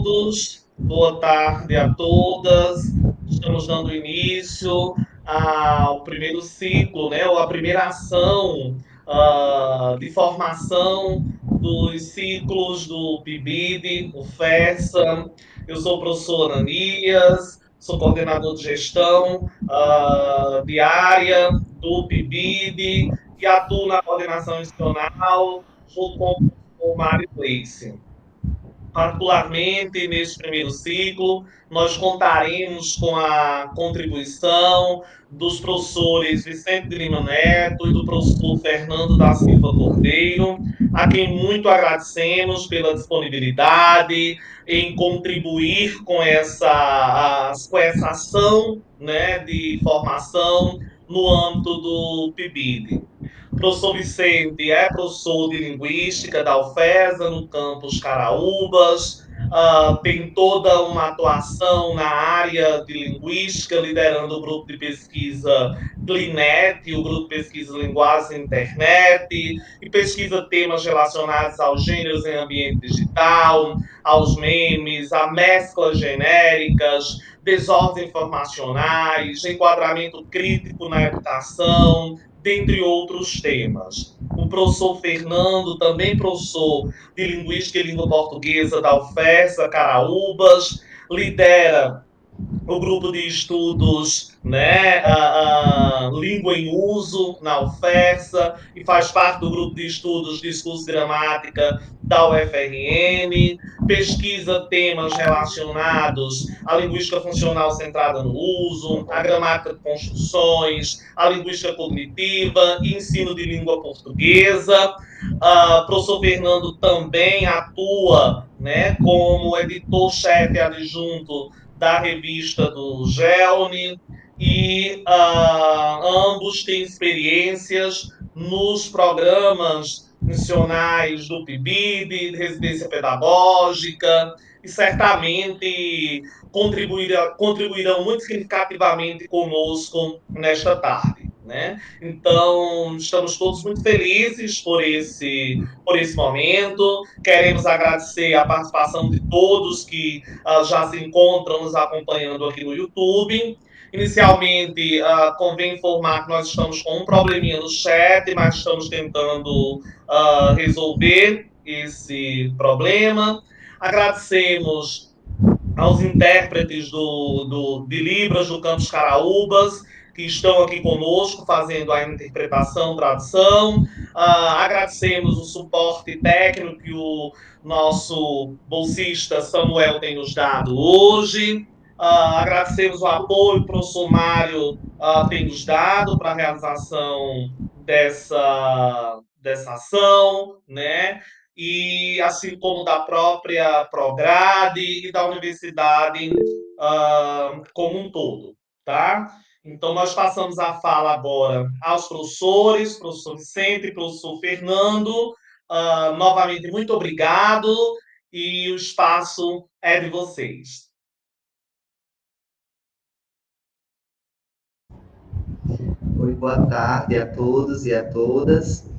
todos, boa tarde a todas. Estamos dando início ao primeiro ciclo, né, ou a primeira ação de formação dos ciclos do PIBID, o FESA. Eu sou o professor Ananias, sou coordenador de gestão diária do PIBID e atuo na coordenação institucional junto com o Mário Gleice. Particularmente neste primeiro ciclo, nós contaremos com a contribuição dos professores Vicente de Lima Neto e do professor Fernando da Silva Cordeiro, a quem muito agradecemos pela disponibilidade em contribuir com essa ação, né, de formação no âmbito do PIBID. O professor Vicente é professor de Linguística da UFESA, no campus Caraúbas, tem toda uma atuação na área de Linguística, liderando o grupo de pesquisa Glinet, o grupo de pesquisa Linguagens e Internet, e pesquisa temas relacionados aos gêneros em ambiente digital, aos memes, a mesclas genéricas, desordens informacionais, enquadramento crítico na educação, dentre outros temas. O professor Fernando, também professor de Linguística e Língua Portuguesa da UFESA, Caraúbas, lidera o grupo de estudos, né, Língua em Uso na UFESA e faz parte do grupo de estudos Discurso e Gramática da UFRN, pesquisa temas relacionados à linguística funcional centrada no uso, a gramática de construções, a linguística cognitiva e ensino de língua portuguesa. Professor Fernando também atua, né, como editor-chefe adjunto da revista do Gelne, e ambos têm experiências nos programas missionais do PIBID, de residência pedagógica, e certamente contribuirão muito significativamente conosco nesta tarde. Né? Então, estamos todos muito felizes por esse momento. Queremos agradecer a participação de todos que já se encontram nos acompanhando aqui no YouTube. Inicialmente, convém informar que nós estamos com um probleminha no chat, mas estamos tentando resolver esse problema. Agradecemos aos intérpretes de Libras do Campus Caraúbas, que estão aqui conosco fazendo a interpretação, tradução. Agradecemos o suporte técnico que o nosso bolsista Samuel tem nos dado hoje. Agradecemos o apoio que o professor Mário tem nos dado para a realização dessa ação, né? E assim como da própria Prograde e da universidade como um todo, tá? Então, nós passamos a fala agora aos professores, professor Vicente, professor Fernando. Novamente, muito obrigado e o espaço é de vocês. Oi, boa tarde a todos e a todas.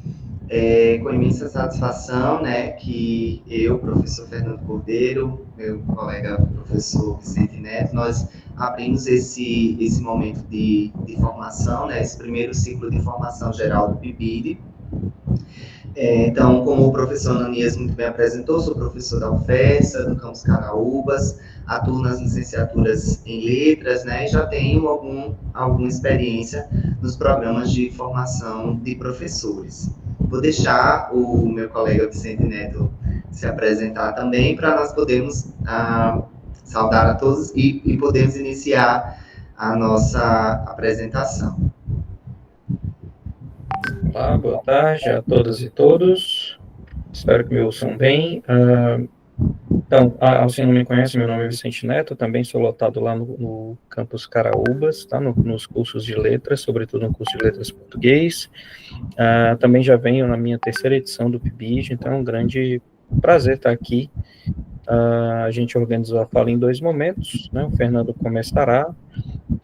Com imensa satisfação, né, que eu, professor Fernando Cordeiro, meu colega professor Vicente Neto, nós abrimos esse momento de formação, né, esse primeiro ciclo de formação geral do PIBID. Então, como o professor Ananias muito bem apresentou, sou professor da UFESA, do campus Caraúbas, atuo nas licenciaturas em letras, né, e já tenho alguma experiência nos programas de formação de professores. Vou deixar o meu colega Vicente Neto se apresentar também, para nós podermos saudar a todos e podermos iniciar a nossa apresentação. Olá, boa tarde a todas e todos. Espero que me ouçam bem. Então, se não me conhece, meu nome é Vicente Neto, também sou lotado lá no campus Caraúbas, tá? Nos cursos de letras, sobretudo no curso de letras português. Também já venho na minha terceira edição do PIBID, então é um grande prazer estar aqui. A gente organizou a fala em 2 momentos, né? O Fernando começará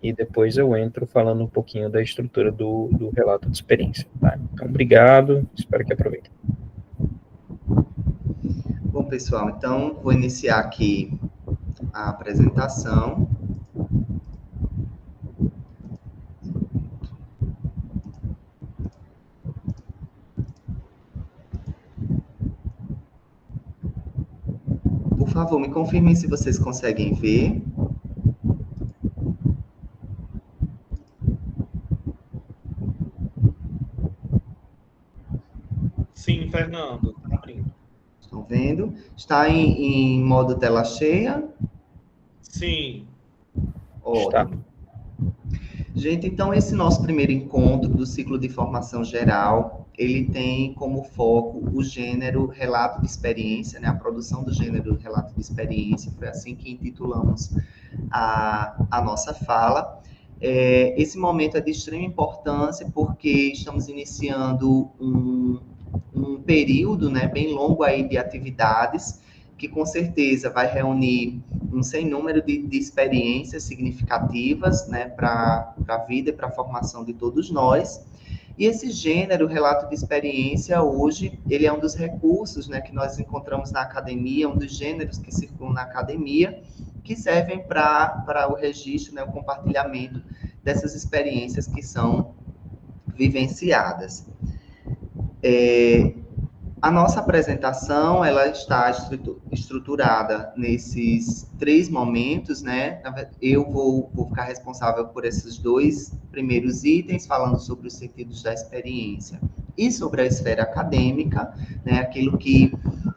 e depois eu entro falando um pouquinho da estrutura do relato de experiência, tá? Então, obrigado, espero que aproveitem. Bom, pessoal, então vou iniciar aqui a apresentação. Por favor, me confirmem se vocês conseguem ver. Sim, Fernando, tá abrindo. Estão vendo? Está em modo tela cheia? Sim. Ótimo. Gente, então esse nosso primeiro encontro do ciclo de formação geral, ele tem como foco o gênero relato de experiência, né? A produção do gênero relato de experiência, foi assim que intitulamos a nossa fala. Esse momento é de extrema importância porque estamos iniciando um período, né, bem longo aí de atividades, que com certeza vai reunir um sem número de experiências significativas, né, para a vida e para a formação de todos nós. E esse gênero, relato de experiência, hoje, ele é um dos recursos, né, que nós encontramos na academia, um dos gêneros que circulam na academia, que servem para o registro, né, o compartilhamento dessas experiências que são vivenciadas. A nossa apresentação, ela está estruturada nesses 3 momentos, né? Eu vou ficar responsável por esses 2 primeiros itens, falando sobre os sentidos da experiência e sobre a esfera acadêmica, né? Aquilo que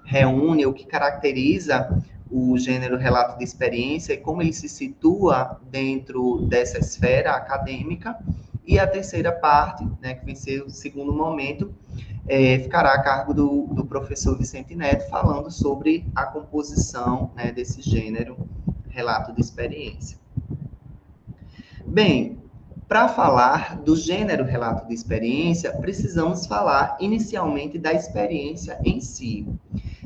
reúne, o que caracteriza o gênero relato de experiência e como ele se situa dentro dessa esfera acadêmica. E a terceira parte, né, que vai ser o segundo momento, ficará a cargo do professor Vicente Neto, falando sobre a composição, né, desse gênero relato de experiência. Bem, para falar do gênero relato de experiência, precisamos falar inicialmente da experiência em si.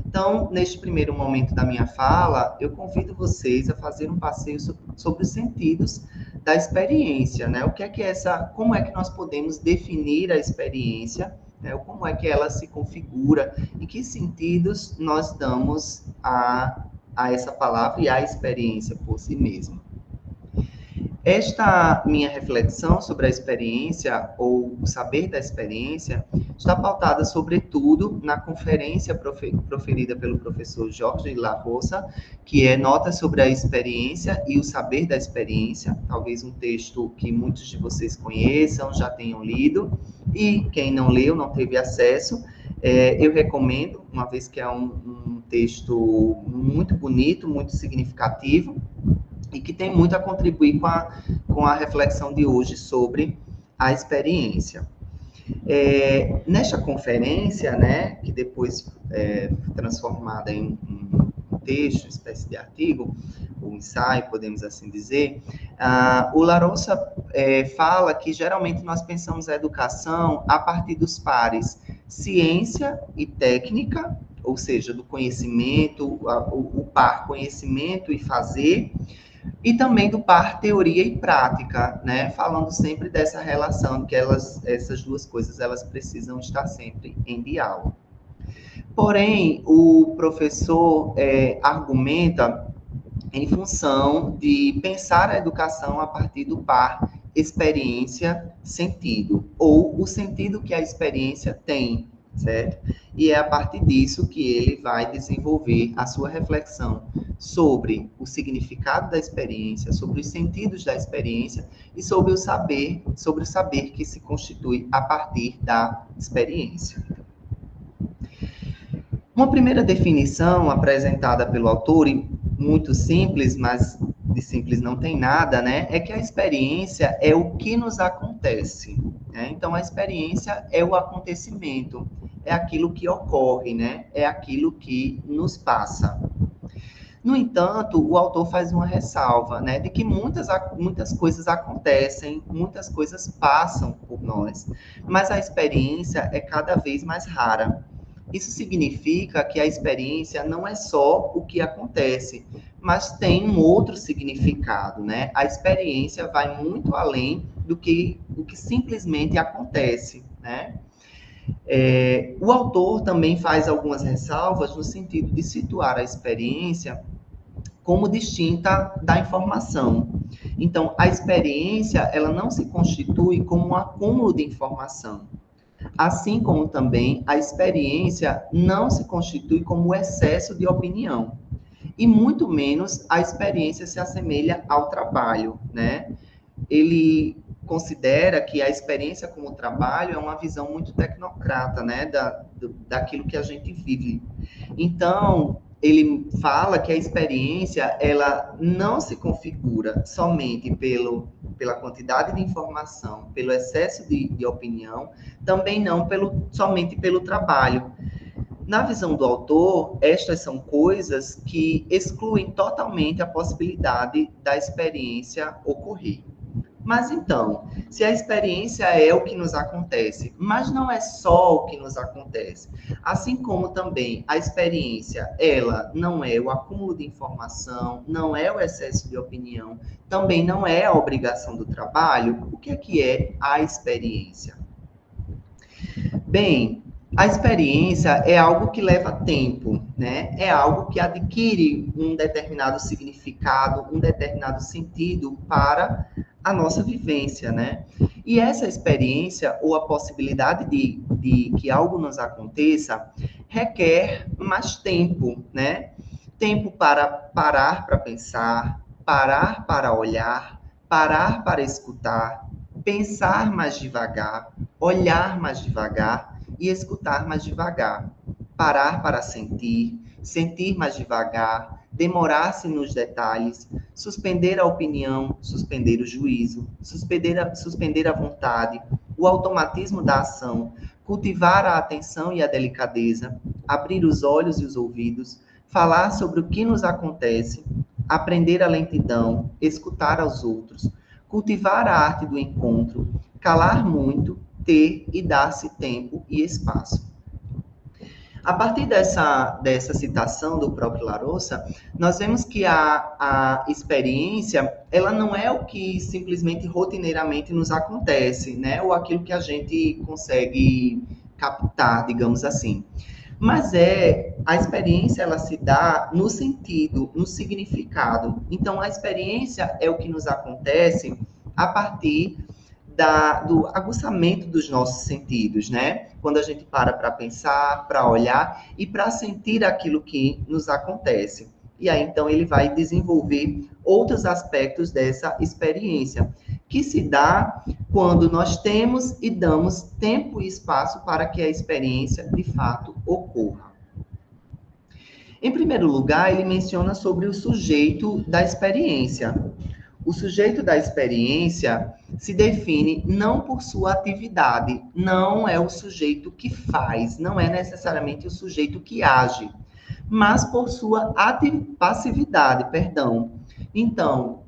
Então, neste primeiro momento da minha fala, eu convido vocês a fazer um passeio sobre os sentidos da experiência, né? Como é que nós podemos definir a experiência, né? Como é que ela se configura, e que sentidos nós damos a essa palavra e à experiência por si mesma. Esta minha reflexão sobre a experiência, ou o saber da experiência, está pautada, sobretudo, na conferência proferida pelo professor Jorge La Roça, que é Notas sobre a Experiência e o Saber da Experiência, talvez um texto que muitos de vocês conheçam, já tenham lido, e quem não leu, não teve acesso, eu recomendo, uma vez que é um texto muito bonito, muito significativo, e que tem muito a contribuir com a reflexão de hoje sobre a experiência. Nesta conferência, né, que depois foi transformada em um texto, uma espécie de artigo, ou ensaio, podemos assim dizer, o Larossa fala que geralmente nós pensamos a educação a partir dos pares ciência e técnica, ou seja, do conhecimento, o par conhecimento e fazer, e também do par teoria e prática, né? Falando sempre dessa relação, que essas duas coisas, elas precisam estar sempre em diálogo. Porém, o professor argumenta em função de pensar a educação a partir do par experiência-sentido, ou o sentido que a experiência tem, certo? E é a partir disso que ele vai desenvolver a sua reflexão sobre o significado da experiência, sobre os sentidos da experiência e sobre o saber que se constitui a partir da experiência. Uma primeira definição apresentada pelo autor, e muito simples, mas de simples não tem nada, né? É que a experiência é o que nos acontece, né? Então, a experiência é o acontecimento, é aquilo que ocorre, né? É aquilo que nos passa. No entanto, o autor faz uma ressalva, né, de que muitas coisas acontecem, muitas coisas passam por nós, mas a experiência é cada vez mais rara. Isso significa que a experiência não é só o que acontece, mas tem um outro significado, né? A experiência vai muito além do que simplesmente acontece, né? O autor também faz algumas ressalvas no sentido de situar a experiência como distinta da informação. Então, a experiência, ela não se constitui como um acúmulo de informação. Assim como também a experiência não se constitui como excesso de opinião. E muito menos a experiência se assemelha ao trabalho, né? Ele considera que a experiência como trabalho é uma visão muito tecnocrata, né, daquilo que a gente vive. Então, ele fala que a experiência, ela não se configura somente pela quantidade de informação, pelo excesso de opinião, também não somente pelo trabalho. Na visão do autor, estas são coisas que excluem totalmente a possibilidade da experiência ocorrer. Mas então, se a experiência é o que nos acontece, mas não é só o que nos acontece, assim como também a experiência, ela não é o acúmulo de informação, não é o excesso de opinião, também não é a obrigação do trabalho, o que é a experiência? Bem, a experiência é algo que leva tempo, né? É algo que adquire um determinado significado, um determinado sentido para a nossa vivência, né? E essa experiência, ou a possibilidade de que algo nos aconteça, requer mais tempo, né? Tempo para parar para pensar, parar para olhar, parar para escutar, pensar mais devagar, olhar mais devagar e escutar mais devagar. Parar para sentir, sentir mais devagar, demorar-se nos detalhes, suspender a opinião, suspender o juízo, suspender a vontade, o automatismo da ação, cultivar a atenção e a delicadeza, abrir os olhos e os ouvidos, falar sobre o que nos acontece, aprender a lentidão, escutar aos outros, cultivar a arte do encontro, calar muito, ter e dar-se tempo e espaço. A partir dessa citação do próprio Larousse, nós vemos que a experiência, ela não é o que simplesmente rotineiramente nos acontece, né? Ou aquilo que a gente consegue captar, digamos assim. Mas a experiência, ela se dá no sentido, no significado. Então, a experiência é o que nos acontece a partir do aguçamento dos nossos sentidos, né? Quando a gente para pensar, para olhar e para sentir aquilo que nos acontece. E aí, então, ele vai desenvolver outros aspectos dessa experiência, que se dá quando nós temos e damos tempo e espaço para que a experiência, de fato, ocorra. Em primeiro lugar, ele menciona sobre o sujeito da experiência. O sujeito da experiência se define não por sua atividade, não é o sujeito que faz, não é necessariamente o sujeito que age, mas por sua passividade, perdão. Então,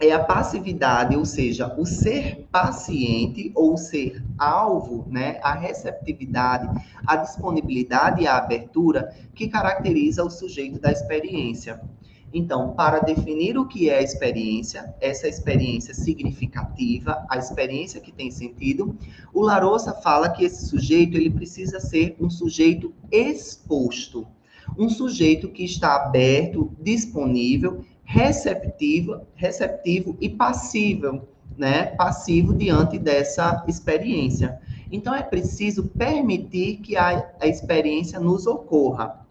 é a passividade, ou seja, o ser paciente ou ser alvo, né, a receptividade, a disponibilidade e a abertura que caracteriza o sujeito da experiência. Então, para definir o que é a experiência, essa experiência significativa, a experiência que tem sentido, o Larousse fala que esse sujeito, ele precisa ser um sujeito exposto, um sujeito que está aberto, disponível, receptivo e passível, né? Passivo diante dessa experiência. Então, é preciso permitir que a experiência nos ocorra.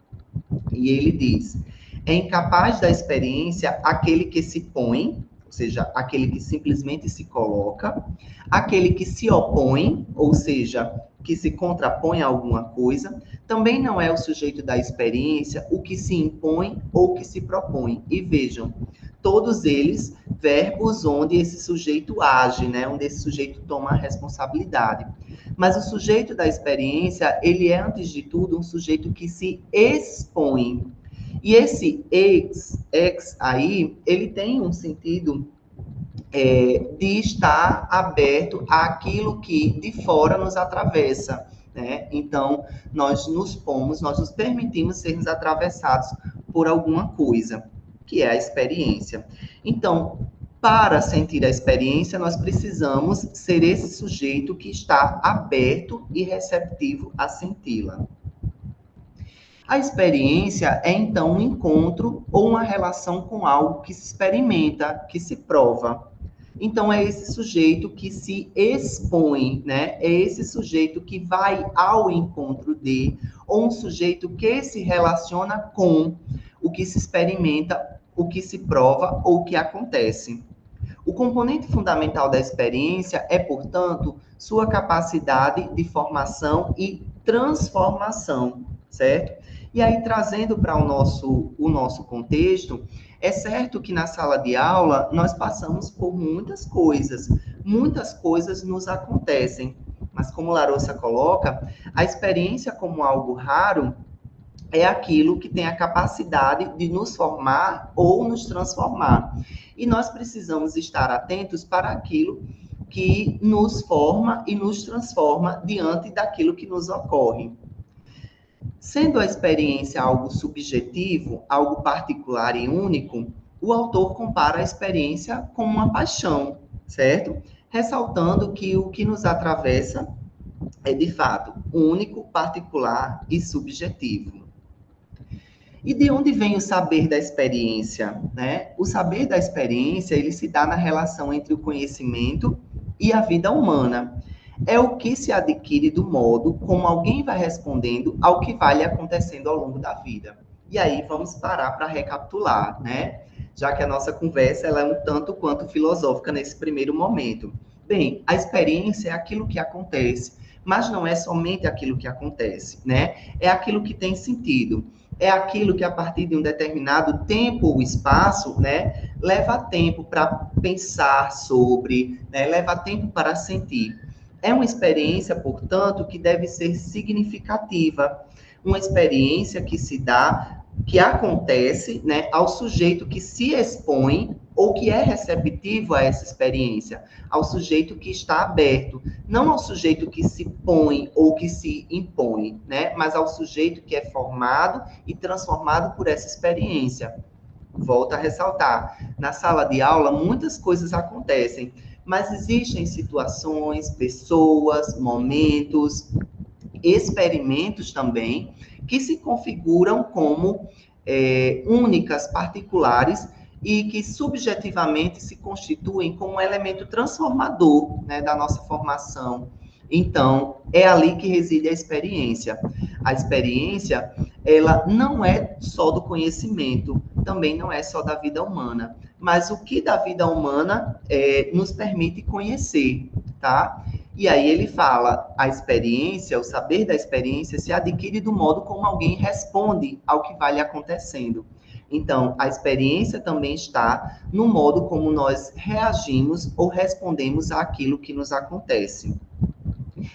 E ele diz: é incapaz da experiência aquele que se põe, ou seja, aquele que simplesmente se coloca, aquele que se opõe, ou seja, que se contrapõe a alguma coisa, também não é o sujeito da experiência o que se impõe ou que se propõe. E vejam, todos eles verbos onde esse sujeito age, né? Onde esse sujeito toma a responsabilidade. Mas o sujeito da experiência, ele é, antes de tudo, um sujeito que se expõe. E esse ex aí, ele tem um sentido de estar aberto àquilo que de fora nos atravessa, né? Então, nós nos permitimos sermos atravessados por alguma coisa, que é a experiência. Então, para sentir a experiência, nós precisamos ser esse sujeito que está aberto e receptivo a senti-la. A experiência é, então, um encontro ou uma relação com algo que se experimenta, que se prova. Então, é esse sujeito que se expõe, né? É esse sujeito que vai ao encontro de, ou um sujeito que se relaciona com o que se experimenta, o que se prova ou o que acontece. O componente fundamental da experiência é, portanto, sua capacidade de formação e transformação, certo? E aí, trazendo para o nosso contexto, é certo que na sala de aula nós passamos por muitas coisas nos acontecem, mas como Larousse coloca, a experiência como algo raro é aquilo que tem a capacidade de nos formar ou nos transformar. E nós precisamos estar atentos para aquilo que nos forma e nos transforma diante daquilo que nos ocorre. Sendo a experiência algo subjetivo, algo particular e único, o autor compara a experiência com uma paixão, certo? Ressaltando que o que nos atravessa é, de fato, único, particular e subjetivo. E de onde vem o saber da experiência, né? O saber da experiência, ele se dá na relação entre o conhecimento e a vida humana. É o que se adquire do modo como alguém vai respondendo ao que vai lhe acontecendo ao longo da vida. E aí vamos parar para recapitular, né? Já que a nossa conversa ela é um tanto quanto filosófica nesse primeiro momento. Bem, a experiência é aquilo que acontece, mas não é somente aquilo que acontece, né? É aquilo que tem sentido. É aquilo que, a partir de um determinado tempo ou espaço, né, leva tempo para pensar sobre, né, leva tempo para sentir. É uma experiência, portanto, que deve ser significativa. Uma experiência que se dá, que acontece, né, ao sujeito que se expõe ou que é receptivo a essa experiência, ao sujeito que está aberto, não ao sujeito que se põe ou que se impõe, né, mas ao sujeito que é formado e transformado por essa experiência. Volto a ressaltar, na sala de aula muitas coisas acontecem, mas existem situações, pessoas, momentos, experimentos também, que se configuram como únicas, particulares, e que subjetivamente se constituem como um elemento transformador, né, da nossa formação. Então, é ali que reside a experiência. A experiência, ela não é só do conhecimento, também não é só da vida humana, mas o que da vida humana nos permite conhecer, tá? E aí ele fala, a experiência, o saber da experiência se adquire do modo como alguém responde ao que vai lhe acontecendo. Então, a experiência também está no modo como nós reagimos ou respondemos àquilo que nos acontece.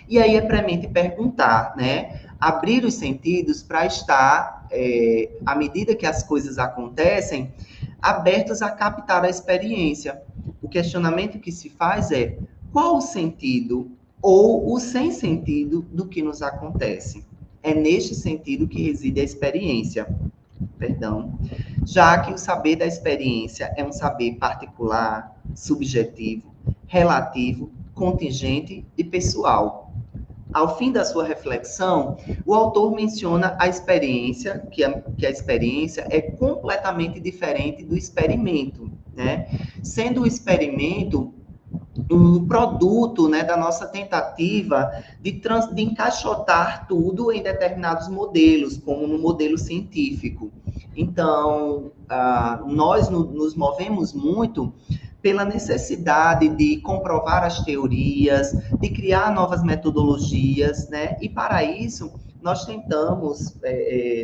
E aí é premente perguntar, né? Abrir os sentidos para estar, à medida que as coisas acontecem, abertos a captar a experiência. O questionamento que se faz é: qual o sentido ou o sem sentido do que nos acontece? É neste sentido que reside a experiência. Perdão. Já que o saber da experiência é um saber particular, subjetivo, relativo, contingente e pessoal. Ao fim da sua reflexão, o autor menciona a experiência, que a experiência é completamente diferente do experimento, né? Sendo o experimento um produto, né, da nossa tentativa de encaixotar tudo em determinados modelos, como no modelo científico. Então, nós nos movemos muito pela necessidade de comprovar as teorias, de criar novas metodologias, né? E para isso, nós tentamos,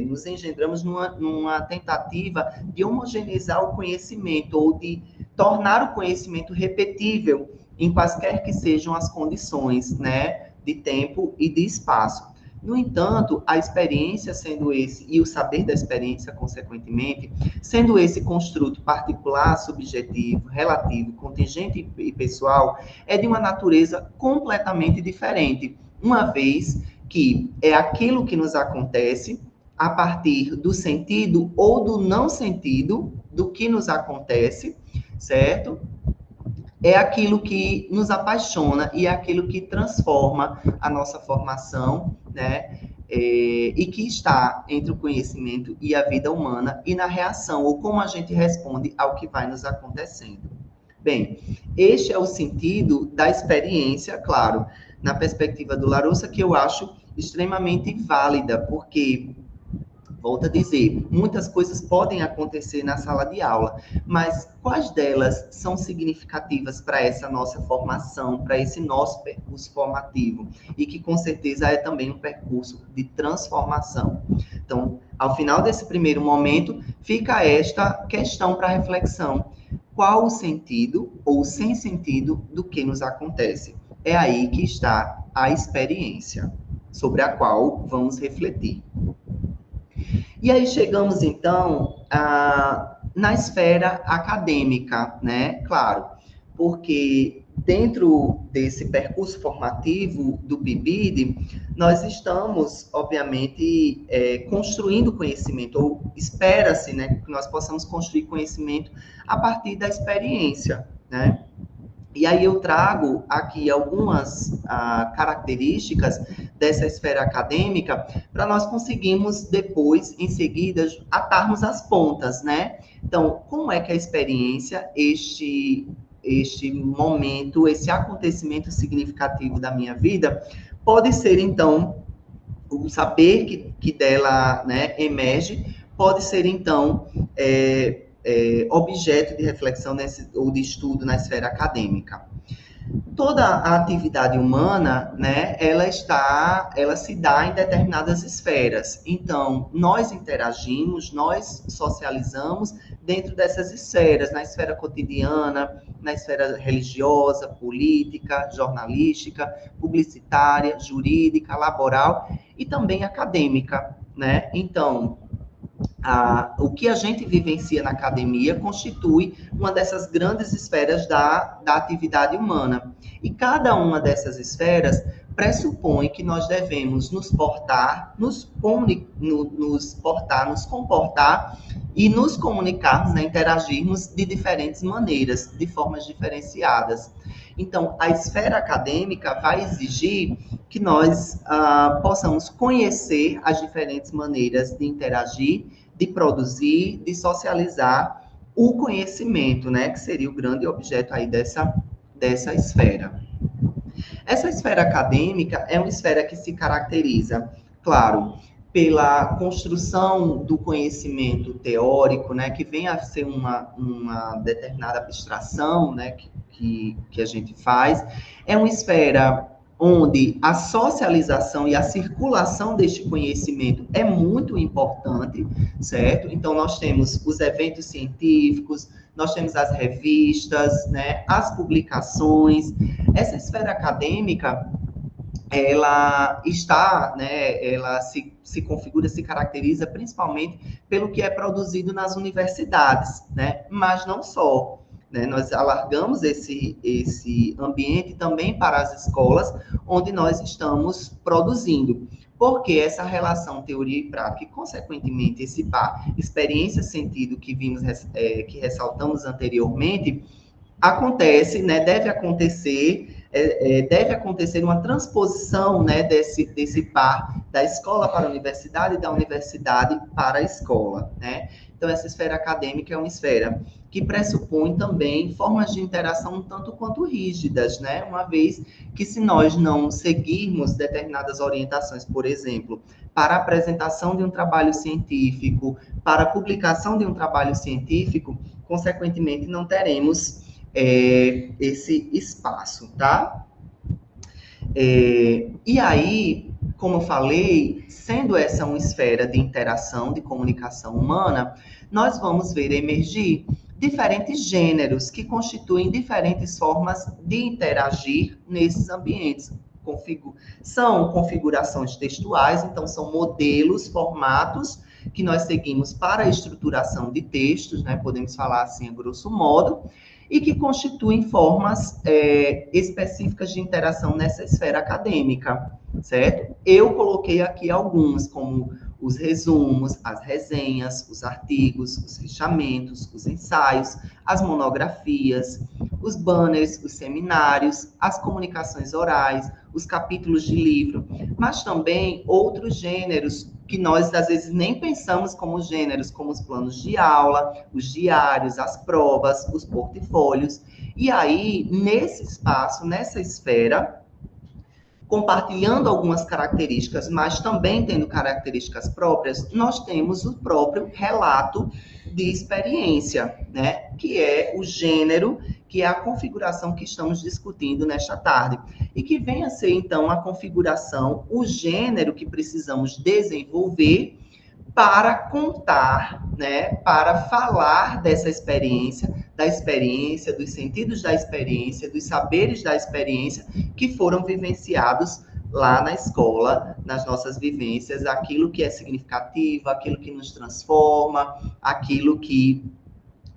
nos engendramos numa tentativa de homogeneizar o conhecimento ou de tornar o conhecimento repetível em quaisquer que sejam as condições, né, de tempo e de espaço. No entanto, a experiência sendo esse, e o saber da experiência, consequentemente, sendo esse construto particular, subjetivo, relativo, contingente e pessoal, é de uma natureza completamente diferente, uma vez que é aquilo que nos acontece a partir do sentido ou do não sentido do que nos acontece, certo? É aquilo que nos apaixona e é aquilo que transforma a nossa formação, né? e que está entre o conhecimento e a vida humana e na reação, ou como a gente responde ao que vai nos acontecendo. Bem, este é o sentido da experiência, claro, na perspectiva do Larousse, que eu acho extremamente válida, porque, volto a dizer, muitas coisas podem acontecer na sala de aula, mas quais delas são significativas para essa nossa formação, para esse nosso percurso formativo, e que com certeza é também um percurso de transformação. Então, ao final desse primeiro momento, fica esta questão para reflexão. Qual o sentido ou sem sentido do que nos acontece? É aí que está a experiência, sobre a qual vamos refletir. E aí chegamos, então, na esfera acadêmica, né? Claro, porque dentro desse percurso formativo do PIBID, nós estamos, obviamente, construindo conhecimento, ou espera-se, né, que nós possamos construir conhecimento a partir da experiência, né? E aí eu trago aqui algumas características dessa esfera acadêmica para nós conseguirmos depois, em seguida, atarmos as pontas, né? Então, como é que a experiência, este momento, esse acontecimento significativo da minha vida, pode ser, então, o saber que dela, né, emerge, pode ser, então, objeto de reflexão ou de estudo na esfera acadêmica. Toda a atividade humana, né, ela se dá em determinadas esferas. Então, nós interagimos, nós socializamos dentro dessas esferas, na esfera cotidiana, na esfera religiosa, política, jornalística, publicitária, jurídica, laboral e também acadêmica, né? Então, o que a gente vivencia na academia constitui uma dessas grandes esferas da atividade humana. E cada uma dessas esferas pressupõe que nós devemos nos portar, nos comportar e nos comunicarmos, né, interagirmos de diferentes maneiras, de formas diferenciadas. Então, a esfera acadêmica vai exigir que nós possamos conhecer as diferentes maneiras de interagir, de produzir, de socializar o conhecimento, né, que seria o grande objeto aí dessa esfera. Essa esfera acadêmica é uma esfera que se caracteriza, claro, pela construção do conhecimento teórico, né, que vem a ser uma determinada abstração, né, que a gente faz. É uma esfera onde a socialização e a circulação deste conhecimento é muito importante, certo? Então, nós temos os eventos científicos, nós temos as revistas, né, as publicações. Essa esfera acadêmica, ela está, né, ela se configura, se caracteriza principalmente pelo que é produzido nas universidades, né, mas não só. Né, nós alargamos esse ambiente também para as escolas, onde nós estamos produzindo. Porque essa relação teoria e prática, e, consequentemente, esse par experiência-sentido que vimos, que ressaltamos anteriormente, acontece, né, deve acontecer uma transposição, né, desse par da escola para a universidade e da universidade para a escola, né? Então, essa esfera acadêmica é uma esfera que pressupõe também formas de interação um tanto quanto rígidas, né? Uma vez que, se nós não seguirmos determinadas orientações, por exemplo, para a apresentação de um trabalho científico, para a publicação de um trabalho científico, consequentemente, não teremos esse espaço, tá? E aí, como eu falei, sendo essa uma esfera de interação, de comunicação humana, nós vamos ver emergir diferentes gêneros que constituem diferentes formas de interagir nesses ambientes. São configurações textuais, então são modelos, formatos que nós seguimos para a estruturação de textos, né? Podemos falar assim a grosso modo, e que constituem formas específicas de interação nessa esfera acadêmica, certo? Eu coloquei aqui alguns, como os resumos, as resenhas, os artigos, os fechamentos, os ensaios, as monografias, os banners, os seminários, as comunicações orais, os capítulos de livro, mas também outros gêneros que nós, às vezes, nem pensamos como gêneros, como os planos de aula, os diários, as provas, os portfólios. E aí, nesse espaço, nessa esfera, compartilhando algumas características, mas também tendo características próprias, nós temos o próprio relato de experiência, né? Que é o gênero, que é a configuração que estamos discutindo nesta tarde. E que vem a ser, então, a configuração, o gênero que precisamos desenvolver para contar, né, para falar dessa experiência, da experiência, dos sentidos da experiência, dos saberes da experiência que foram vivenciados lá na escola, nas nossas vivências, aquilo que é significativo, aquilo que nos transforma, aquilo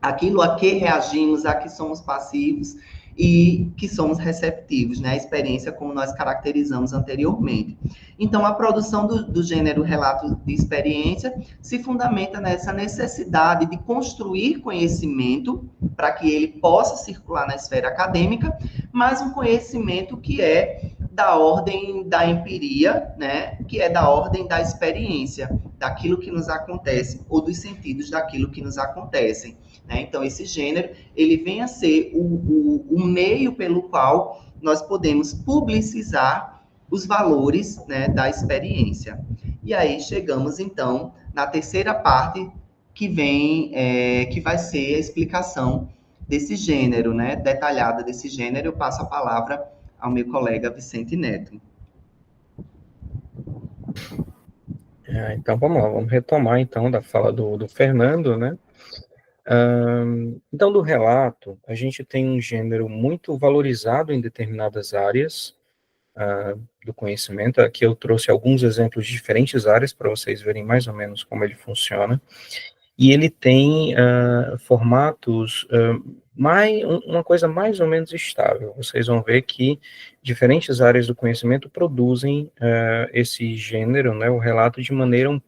a que reagimos, a que somos passivos e que somos receptivos, né? A experiência como nós caracterizamos anteriormente. Então, a produção do gênero relato de experiência se fundamenta nessa necessidade de construir conhecimento para que ele possa circular na esfera acadêmica, mas um conhecimento que é da ordem da empiria, né? Que é da ordem da experiência, daquilo que nos acontece, ou dos sentidos daquilo que nos acontecem. Né? Então, esse gênero, ele vem a ser o meio pelo qual nós podemos publicizar os valores, né, da experiência. E aí chegamos, então, na terceira parte, que vai ser a explicação desse gênero, né, detalhada desse gênero. Eu passo a palavra ao meu colega Vicente Neto. Então, vamos lá, vamos retomar, então, da fala do Fernando, né? Então, do relato, a gente tem um gênero muito valorizado em determinadas áreas do conhecimento. Aqui eu trouxe alguns exemplos de diferentes áreas para vocês verem mais ou menos como ele funciona. E ele tem formatos, uma coisa mais ou menos estável. Vocês vão ver que diferentes áreas do conhecimento produzem esse gênero, né, o relato, de maneira um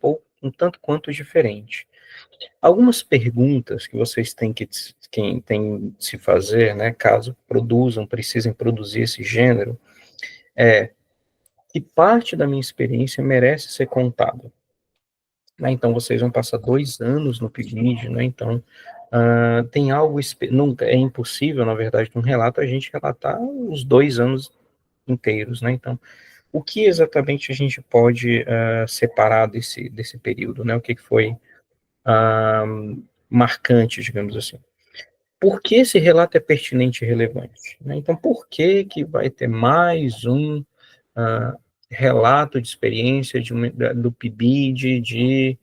tanto quanto diferente. Algumas perguntas que vocês têm que se fazer, né, caso precisem produzir esse gênero, que parte da minha experiência merece ser contada. Né, então, vocês vão passar 2 anos no PIBID, né, então, tem algo, nunca, é impossível, na verdade, num relato, a gente relatar os 2 anos inteiros, né, então, o que exatamente a gente pode separar desse período, né, o que foi marcante, digamos assim. Por que esse relato é pertinente e relevante? Né? Então, por que vai ter mais um relato de experiência do PIBID, de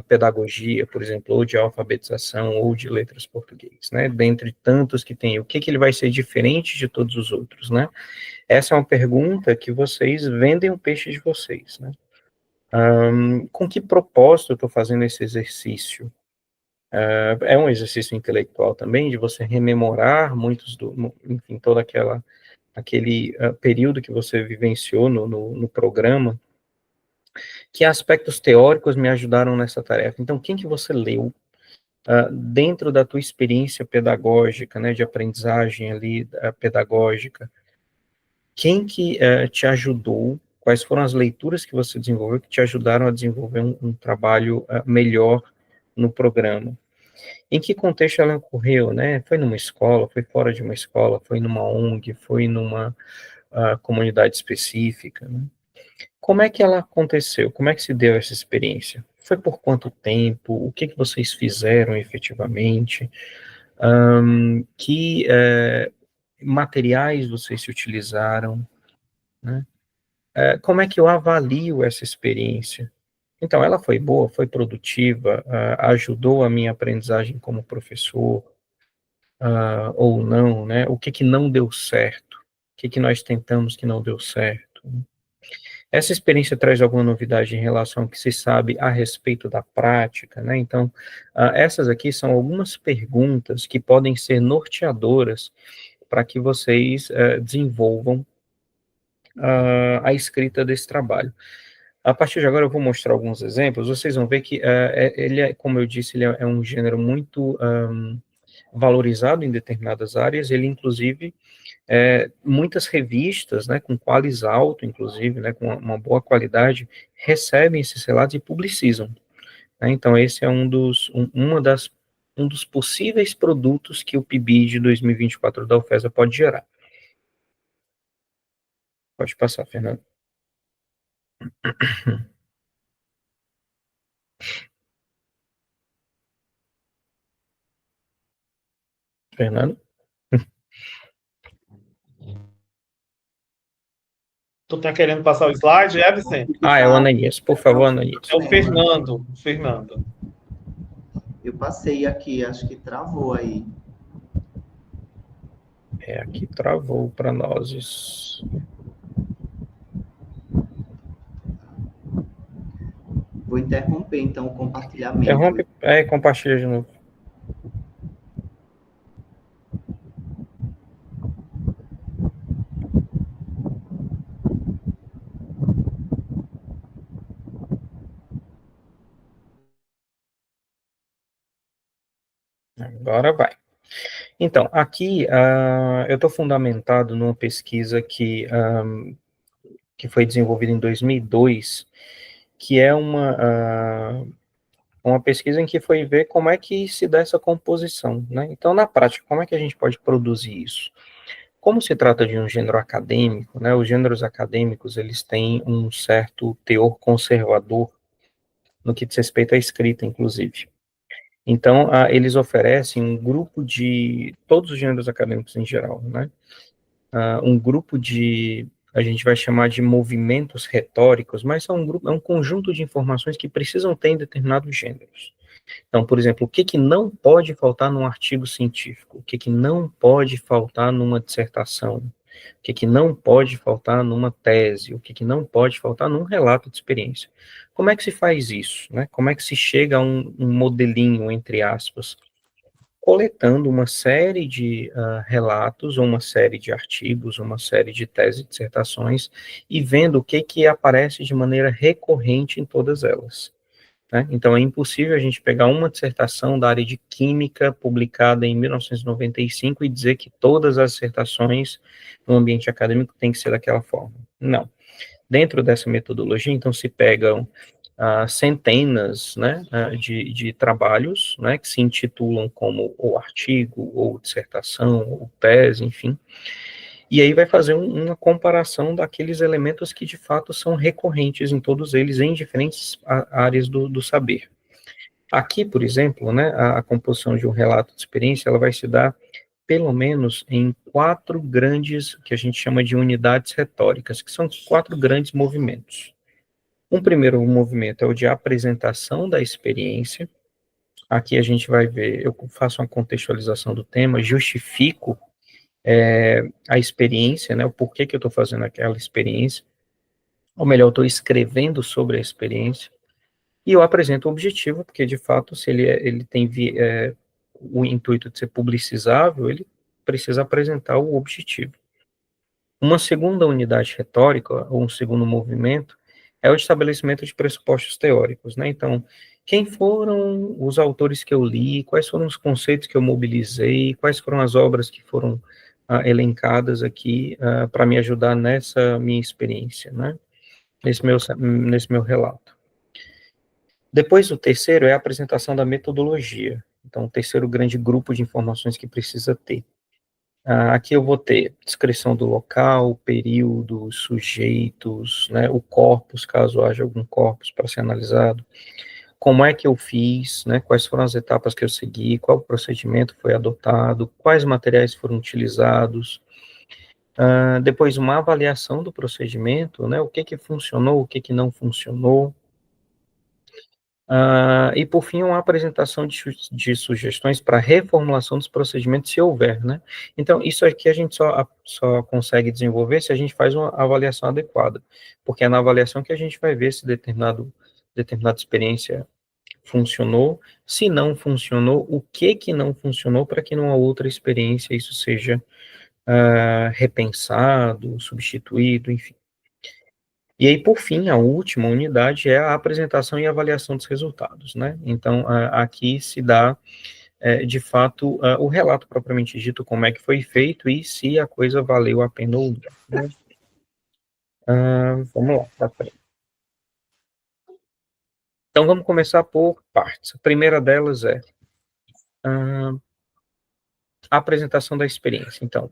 pedagogia, por exemplo, ou de alfabetização, ou de letras português, né? Dentre tantos que tem, o que ele vai ser diferente de todos os outros, né? Essa é uma pergunta que vocês vendem o peixe de vocês, né? Com que propósito eu estou fazendo esse exercício? É um exercício intelectual também, de você rememorar enfim, aquele período que você vivenciou no programa. Que aspectos teóricos me ajudaram nessa tarefa? Então, quem que você leu dentro da tua experiência pedagógica, né, de aprendizagem ali, pedagógica? Quem que te ajudou? Quais foram as leituras que você desenvolveu que te ajudaram a desenvolver um trabalho melhor no programa? Em que contexto ela ocorreu, né? Foi numa escola, foi fora de uma escola, foi numa ONG, foi numa comunidade específica, né? Como é que ela aconteceu? Como é que se deu essa experiência? Foi por quanto tempo? O que vocês fizeram efetivamente? Que materiais vocês se utilizaram? Né? Como é que eu avalio essa experiência? Então, ela foi boa, foi produtiva, ajudou a minha aprendizagem como professor, ou não, né? O que não deu certo? O que nós tentamos que não deu certo? Essa experiência traz alguma novidade em relação ao que se sabe a respeito da prática, né? Então, essas aqui são algumas perguntas que podem ser norteadoras para que vocês desenvolvam a escrita desse trabalho. A partir de agora eu vou mostrar alguns exemplos, vocês vão ver que ele como eu disse, ele é um gênero muito valorizado em determinadas áreas, ele, inclusive, muitas revistas, né, com qualis alto, inclusive, né, com uma boa qualidade, recebem esses relatos e publicizam. Né? Então, esse é um dos possíveis produtos que o PIBID de 2024 da UFESA pode gerar. Pode passar, Fernando. Fernando? Tu tá querendo passar o slide, Vicente? É o Ananias. Por favor, Ananias. É o Fernando. Fernando. Eu passei aqui, acho que travou aí. Aqui travou para nós. Vou interromper, então, o compartilhamento. Interrompe, compartilha de novo. Agora vai. Então, aqui eu estou fundamentado numa pesquisa que foi desenvolvida em 2002, que é uma pesquisa em que foi ver como é que se dá essa composição, né? Então, na prática, como é que a gente pode produzir isso? Como se trata de um gênero acadêmico, né? Os gêneros acadêmicos, eles têm um certo teor conservador no que diz respeito à escrita, inclusive. Então, eles oferecem um grupo de, todos os gêneros acadêmicos em geral, né? Um grupo de, a gente vai chamar de movimentos retóricos, mas é um conjunto de informações que precisam ter em determinados gêneros. Então, por exemplo, o que não pode faltar num artigo científico? O que não pode faltar numa dissertação? O que não pode faltar numa tese? O que não pode faltar num relato de experiência? Como é que se faz isso? Né? Como é que se chega a um modelinho, entre aspas, coletando uma série de relatos, ou uma série de artigos, uma série de teses e dissertações, e vendo o que aparece de maneira recorrente em todas elas. Né? Então, é impossível a gente pegar uma dissertação da área de Química, publicada em 1995, e dizer que todas as dissertações no ambiente acadêmico têm que ser daquela forma. Não. Dentro dessa metodologia, então, se pegam centenas, né, de trabalhos, né, que se intitulam como ou artigo, ou dissertação, ou tese, enfim, e aí vai fazer uma comparação daqueles elementos que de fato são recorrentes em todos eles, em diferentes áreas do saber. Aqui, por exemplo, né, a composição de um relato de experiência, ela vai se dar pelo menos em 4 grandes, que a gente chama de unidades retóricas, que são 4 grandes movimentos. Um primeiro movimento é o de apresentação da experiência. Aqui a gente vai ver, eu faço uma contextualização do tema, justifico a experiência, né, o porquê que eu estou fazendo aquela experiência, ou melhor, eu estou escrevendo sobre a experiência, e eu apresento o objetivo, porque de fato, se ele tem o intuito de ser publicizável, ele precisa apresentar o objetivo. Uma segunda unidade retórica, ou um segundo movimento, é o estabelecimento de pressupostos teóricos, né? Então, quem foram os autores que eu li, quais foram os conceitos que eu mobilizei, quais foram as obras que foram elencadas aqui para me ajudar nessa minha experiência, né? Nesse meu relato. Depois, o terceiro é a apresentação da metodologia. Então, o terceiro grande grupo de informações que precisa ter. Aqui eu vou ter descrição do local, período, sujeitos, né, o corpus, caso haja algum corpus para ser analisado, como é que eu fiz, né, quais foram as etapas que eu segui, qual procedimento foi adotado, quais materiais foram utilizados, depois uma avaliação do procedimento, né, o que funcionou, o que não funcionou, e, por fim, uma apresentação de sugestões para reformulação dos procedimentos, se houver, né? Então, isso aqui a gente só consegue desenvolver se a gente faz uma avaliação adequada, porque é na avaliação que a gente vai ver se determinada experiência funcionou, se não funcionou, o que não funcionou, para que numa outra experiência isso seja repensado, substituído, enfim. E aí, por fim, a última unidade é a apresentação e avaliação dos resultados, né? Então, aqui se dá de fato, o relato propriamente dito, como é que foi feito e se a coisa valeu a pena ou não. Né? Vamos lá, para frente. Então, vamos começar por partes. A primeira delas é a apresentação da experiência. Então,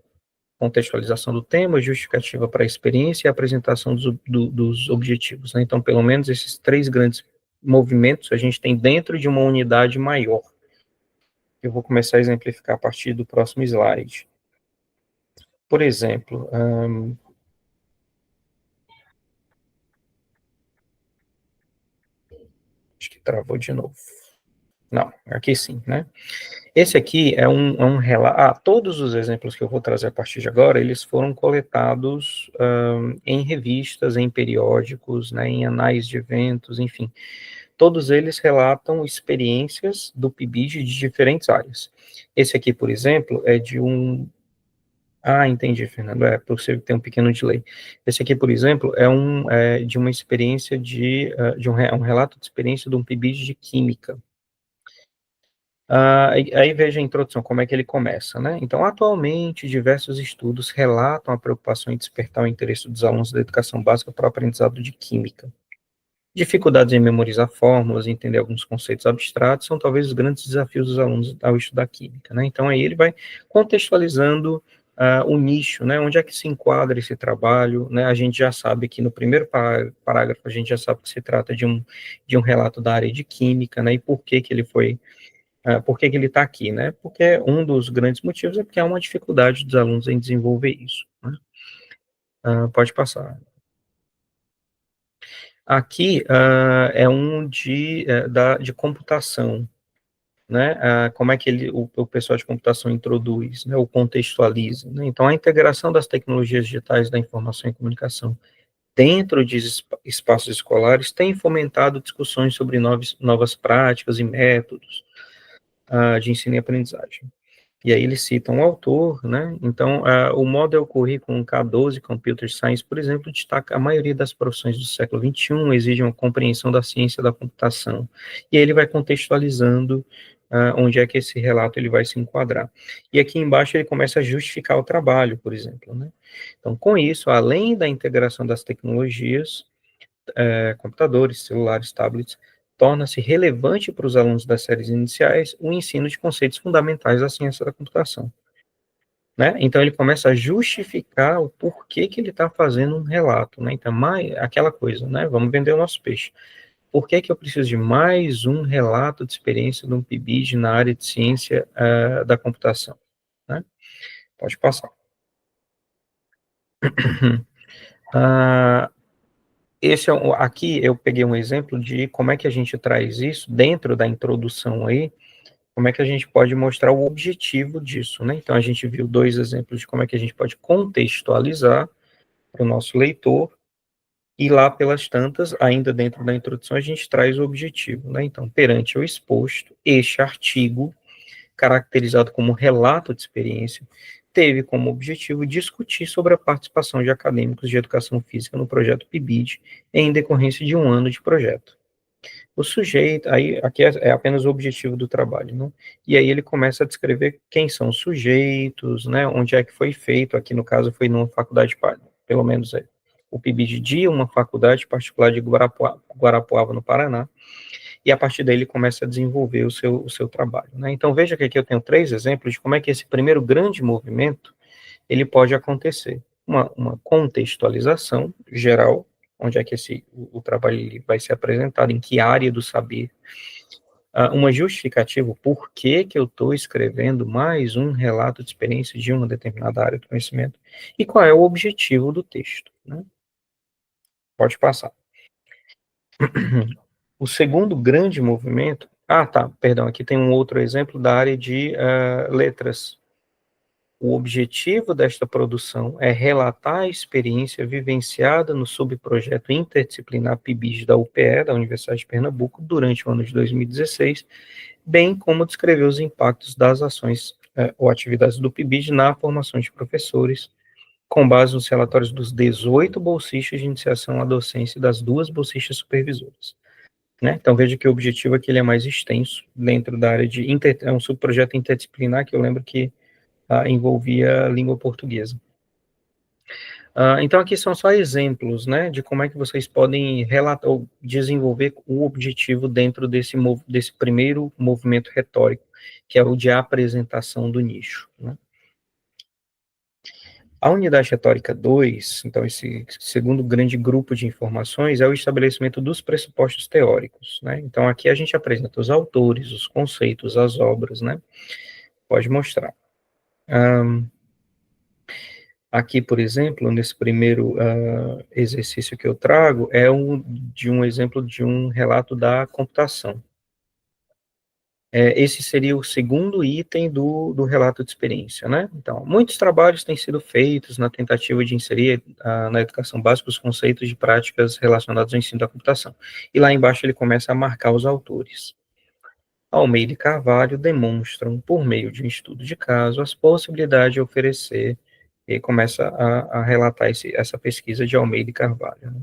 contextualização do tema, justificativa para a experiência e apresentação dos objetivos. Né? Então, pelo menos esses 3 grandes movimentos a gente tem dentro de uma unidade maior. Eu vou começar a exemplificar a partir do próximo slide. Por exemplo, acho que travou de novo. Não, aqui sim, né? Esse aqui é um relato. Todos os exemplos que eu vou trazer a partir de agora, eles foram coletados em revistas, em periódicos, né, em anais de eventos, enfim. Todos eles relatam experiências do PIBID de diferentes áreas. Esse aqui, por exemplo, é de um... entendi, Fernando, por você ter um pequeno delay. Esse aqui, por exemplo, é de uma experiência um relato de experiência de um PIBID de Química. Aí veja a introdução, como é que ele começa, né? Então, atualmente, diversos estudos relatam a preocupação em despertar o interesse dos alunos da educação básica para o aprendizado de Química. Dificuldades em memorizar fórmulas, entender alguns conceitos abstratos, são talvez os grandes desafios dos alunos ao estudar química, né? Então, aí ele vai contextualizando o nicho, né? Onde é que se enquadra esse trabalho, né? A gente já sabe que no primeiro parágrafo, a gente já sabe que se trata de um relato da área de química, né? E por que ele foi... por que ele está aqui, né? Porque um dos grandes motivos é porque há uma dificuldade dos alunos em desenvolver isso, né? Pode passar. Aqui é um de computação, né? Como é que o pessoal de computação introduz, né? Ou contextualiza, né? Então, a integração das tecnologias digitais da informação e comunicação dentro de espaços escolares tem fomentado discussões sobre novas práticas e métodos de ensino e aprendizagem. E aí eles citam o autor, né? Então, o Model Curriculum K12 Computer Science, por exemplo, destaca a maioria das profissões do século XXI exigem uma compreensão da ciência da computação. E aí ele vai contextualizando onde é que esse relato ele vai se enquadrar. E aqui embaixo ele começa a justificar o trabalho, por exemplo, né? Então, com isso, além da integração das tecnologias, computadores, celulares, tablets, torna-se relevante para os alunos das séries iniciais o ensino de conceitos fundamentais da ciência da computação. Né? Então, ele começa a justificar o porquê que ele está fazendo um relato. Né? Então, aquela coisa, né? Vamos vender o nosso peixe. Por que eu preciso de mais um relato de experiência de um PIBID na área de ciência da computação? Né? Pode passar. Aqui eu peguei um exemplo de como é que a gente traz isso dentro da introdução aí, como é que a gente pode mostrar o objetivo disso, né? Então, a gente viu 2 exemplos de como é que a gente pode contextualizar para o nosso leitor, e lá pelas tantas, ainda dentro da introdução, a gente traz o objetivo, né? Então, perante o exposto, este artigo, caracterizado como relato de experiência, teve como objetivo discutir sobre a participação de acadêmicos de educação física no projeto PIBID em decorrência de um ano de projeto. O sujeito, aí aqui é apenas o objetivo do trabalho, né? E aí ele começa a descrever quem são os sujeitos, né? Onde é que foi feito, aqui no caso foi numa faculdade, pelo menos o PIBID de uma faculdade particular de Guarapuava, no Paraná, e a partir daí ele começa a desenvolver o seu trabalho, né? Então veja que aqui eu tenho 3 exemplos de como é que esse primeiro grande movimento, ele pode acontecer. Uma contextualização geral, onde é que o trabalho vai ser apresentado, em que área do saber, uma justificativa, por que eu estou escrevendo mais um relato de experiência de uma determinada área do conhecimento, e qual é o objetivo do texto, né? Pode passar. O segundo grande movimento... perdão, aqui tem um outro exemplo da área de letras. O objetivo desta produção é relatar a experiência vivenciada no subprojeto interdisciplinar PIBID da UPE, da Universidade de Pernambuco, durante o ano de 2016, bem como descrever os impactos das ações ou atividades do PIBID na formação de professores, com base nos relatórios dos 18 bolsistas de iniciação à docência e das 2 bolsistas supervisoras. né? Então, veja que o objetivo aqui ele é mais extenso, dentro da área de... é um subprojeto interdisciplinar, que eu lembro que envolvia a língua portuguesa. Então, aqui são só exemplos, né, de como é que vocês podem relatar ou desenvolver o objetivo dentro desse primeiro movimento retórico, que é o de apresentação do nicho, né? A unidade retórica 2, então esse segundo grande grupo de informações, é o estabelecimento dos pressupostos teóricos, né? Então, aqui a gente apresenta os autores, os conceitos, as obras, né? Pode mostrar. Aqui, por exemplo, nesse primeiro exercício que eu trago, é um exemplo de um relato da computação. Esse seria o segundo item do relato de experiência, né? Então, muitos trabalhos têm sido feitos na tentativa de inserir na educação básica os conceitos de práticas relacionados ao ensino da computação. E lá embaixo ele começa a marcar os autores. Almeida e Carvalho demonstram, por meio de um estudo de caso, as possibilidades de oferecer, e começa a relatar essa pesquisa de Almeida e Carvalho, né?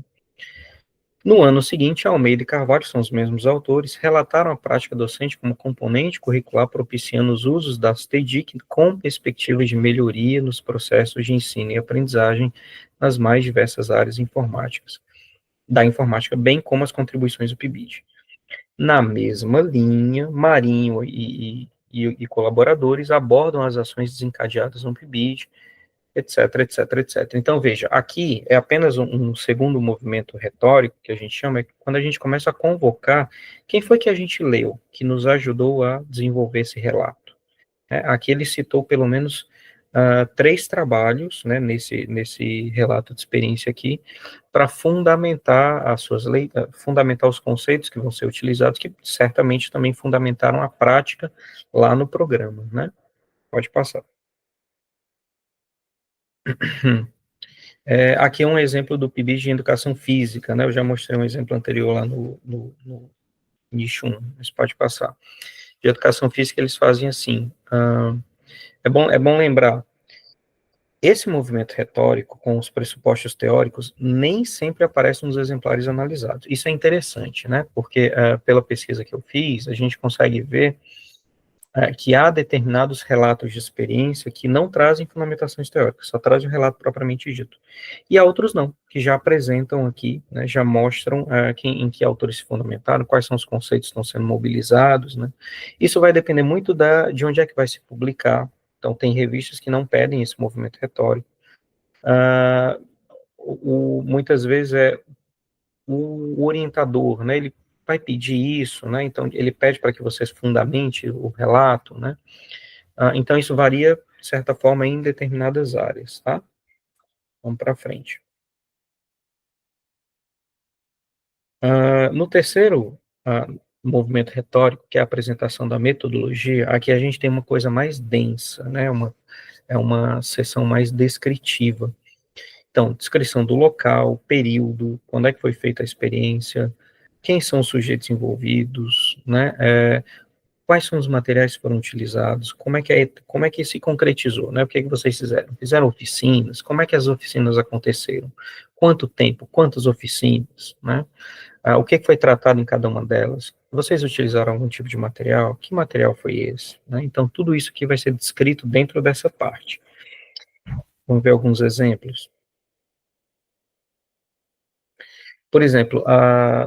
No ano seguinte, Almeida e Carvalho, são os mesmos autores, relataram a prática docente como componente curricular propiciando os usos das TDIC com perspectivas de melhoria nos processos de ensino e aprendizagem nas mais diversas áreas informáticas, da informática, bem como as contribuições do PIBID. Na mesma linha, Marinho e colaboradores abordam as ações desencadeadas no PIBID, etc, etc, etc. Então, veja, aqui é apenas um segundo movimento retórico, que a gente chama, é quando a gente começa a convocar quem foi que a gente leu, que nos ajudou a desenvolver esse relato. Aqui ele citou pelo menos 3 trabalhos, né, nesse relato de experiência aqui, para fundamentar fundamentar os conceitos que vão ser utilizados, que certamente também fundamentaram a prática lá no programa, né? Pode passar. Aqui é um exemplo do PIBID de educação física, né? Eu já mostrei um exemplo anterior lá no nicho 1, mas pode passar. De educação física, eles fazem assim. É bom lembrar, esse movimento retórico, com os pressupostos teóricos, nem sempre aparece nos exemplares analisados. Isso é interessante, né? Porque, pela pesquisa que eu fiz, a gente consegue ver que há determinados relatos de experiência que não trazem fundamentações teóricas, só trazem o relato propriamente dito. E há outros não, que já apresentam aqui, né, já mostram em que autores se fundamentaram, quais são os conceitos que estão sendo mobilizados, né. Isso vai depender muito de onde é que vai se publicar. Então, tem revistas que não pedem esse movimento retórico. Muitas vezes o orientador, né, ele vai pedir isso, né, então ele pede para que vocês fundamente o relato, né, então isso varia, de certa forma, em determinadas áreas, tá? Vamos para frente. No terceiro movimento retórico, que é a apresentação da metodologia, aqui a gente tem uma coisa mais densa, né, é uma seção mais descritiva. Então, descrição do local, período, quando é que foi feita a experiência, quem são os sujeitos envolvidos, né, quais são os materiais que foram utilizados, como é que se concretizou, né, o que é que vocês fizeram? Fizeram oficinas? Como é que as oficinas aconteceram? Quanto tempo? Quantas oficinas, né? O que foi tratado em cada uma delas? Vocês utilizaram algum tipo de material? Que material foi esse? Né? Então, tudo isso aqui vai ser descrito dentro dessa parte. Vamos ver alguns exemplos. Por exemplo,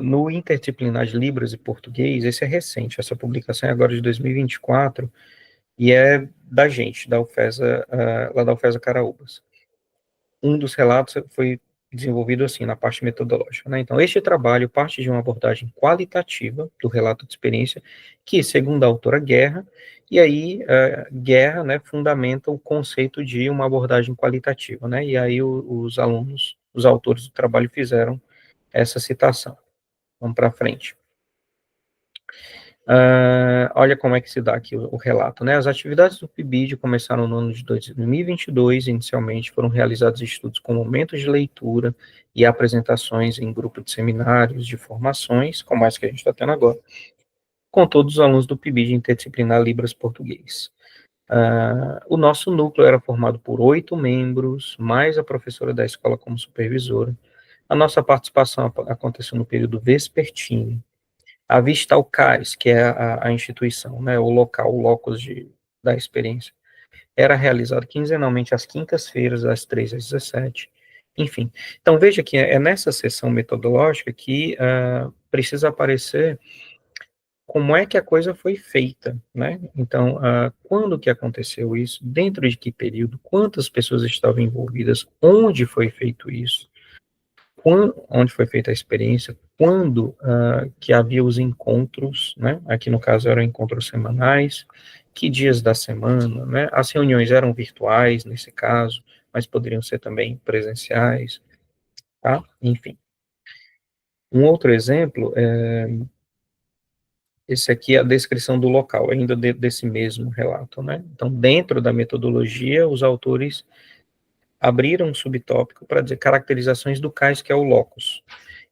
no Interdisciplinar de Libras e Português, esse é recente, essa publicação é agora de 2024, e é da gente, da UFESA, lá da UFESA Caraúbas. Um dos relatos foi desenvolvido assim, na parte metodológica, né? Então, este trabalho parte de uma abordagem qualitativa do relato de experiência, que, segundo a autora Guerra, e aí, Guerra, né, fundamenta o conceito de uma abordagem qualitativa, né? E aí os alunos, os autores do trabalho fizeram essa citação. Vamos para frente. Olha como é que se dá aqui o relato, né? As atividades do PIBID começaram no ano de 2022, inicialmente foram realizados estudos com momentos de leitura e apresentações em grupo de seminários, de formações, como essa que a gente está tendo agora, com todos os alunos do PIBID Interdisciplinar Libras Português. O nosso núcleo era formado por 8 membros, mais a professora da escola como supervisora. A nossa participação aconteceu no período vespertino. A vista ao CAIS, que é a instituição, né, o local, o locus da experiência, era realizado quinzenalmente às quintas-feiras, às 3 às 17. Enfim, então veja que é nessa sessão metodológica que precisa aparecer como é que a coisa foi feita, né? Então, quando que aconteceu isso, dentro de que período, quantas pessoas estavam envolvidas, onde foi feito isso, onde foi feita a experiência, quando que havia os encontros, né? Aqui no caso eram encontros semanais, que dias da semana, né? As reuniões eram virtuais nesse caso, mas poderiam ser também presenciais, tá? Enfim. Um outro exemplo esse aqui é a descrição do local, ainda desse mesmo relato, né? Então, dentro da metodologia, os autores abriram um subtópico para dizer caracterizações do CAIS, que é o locus.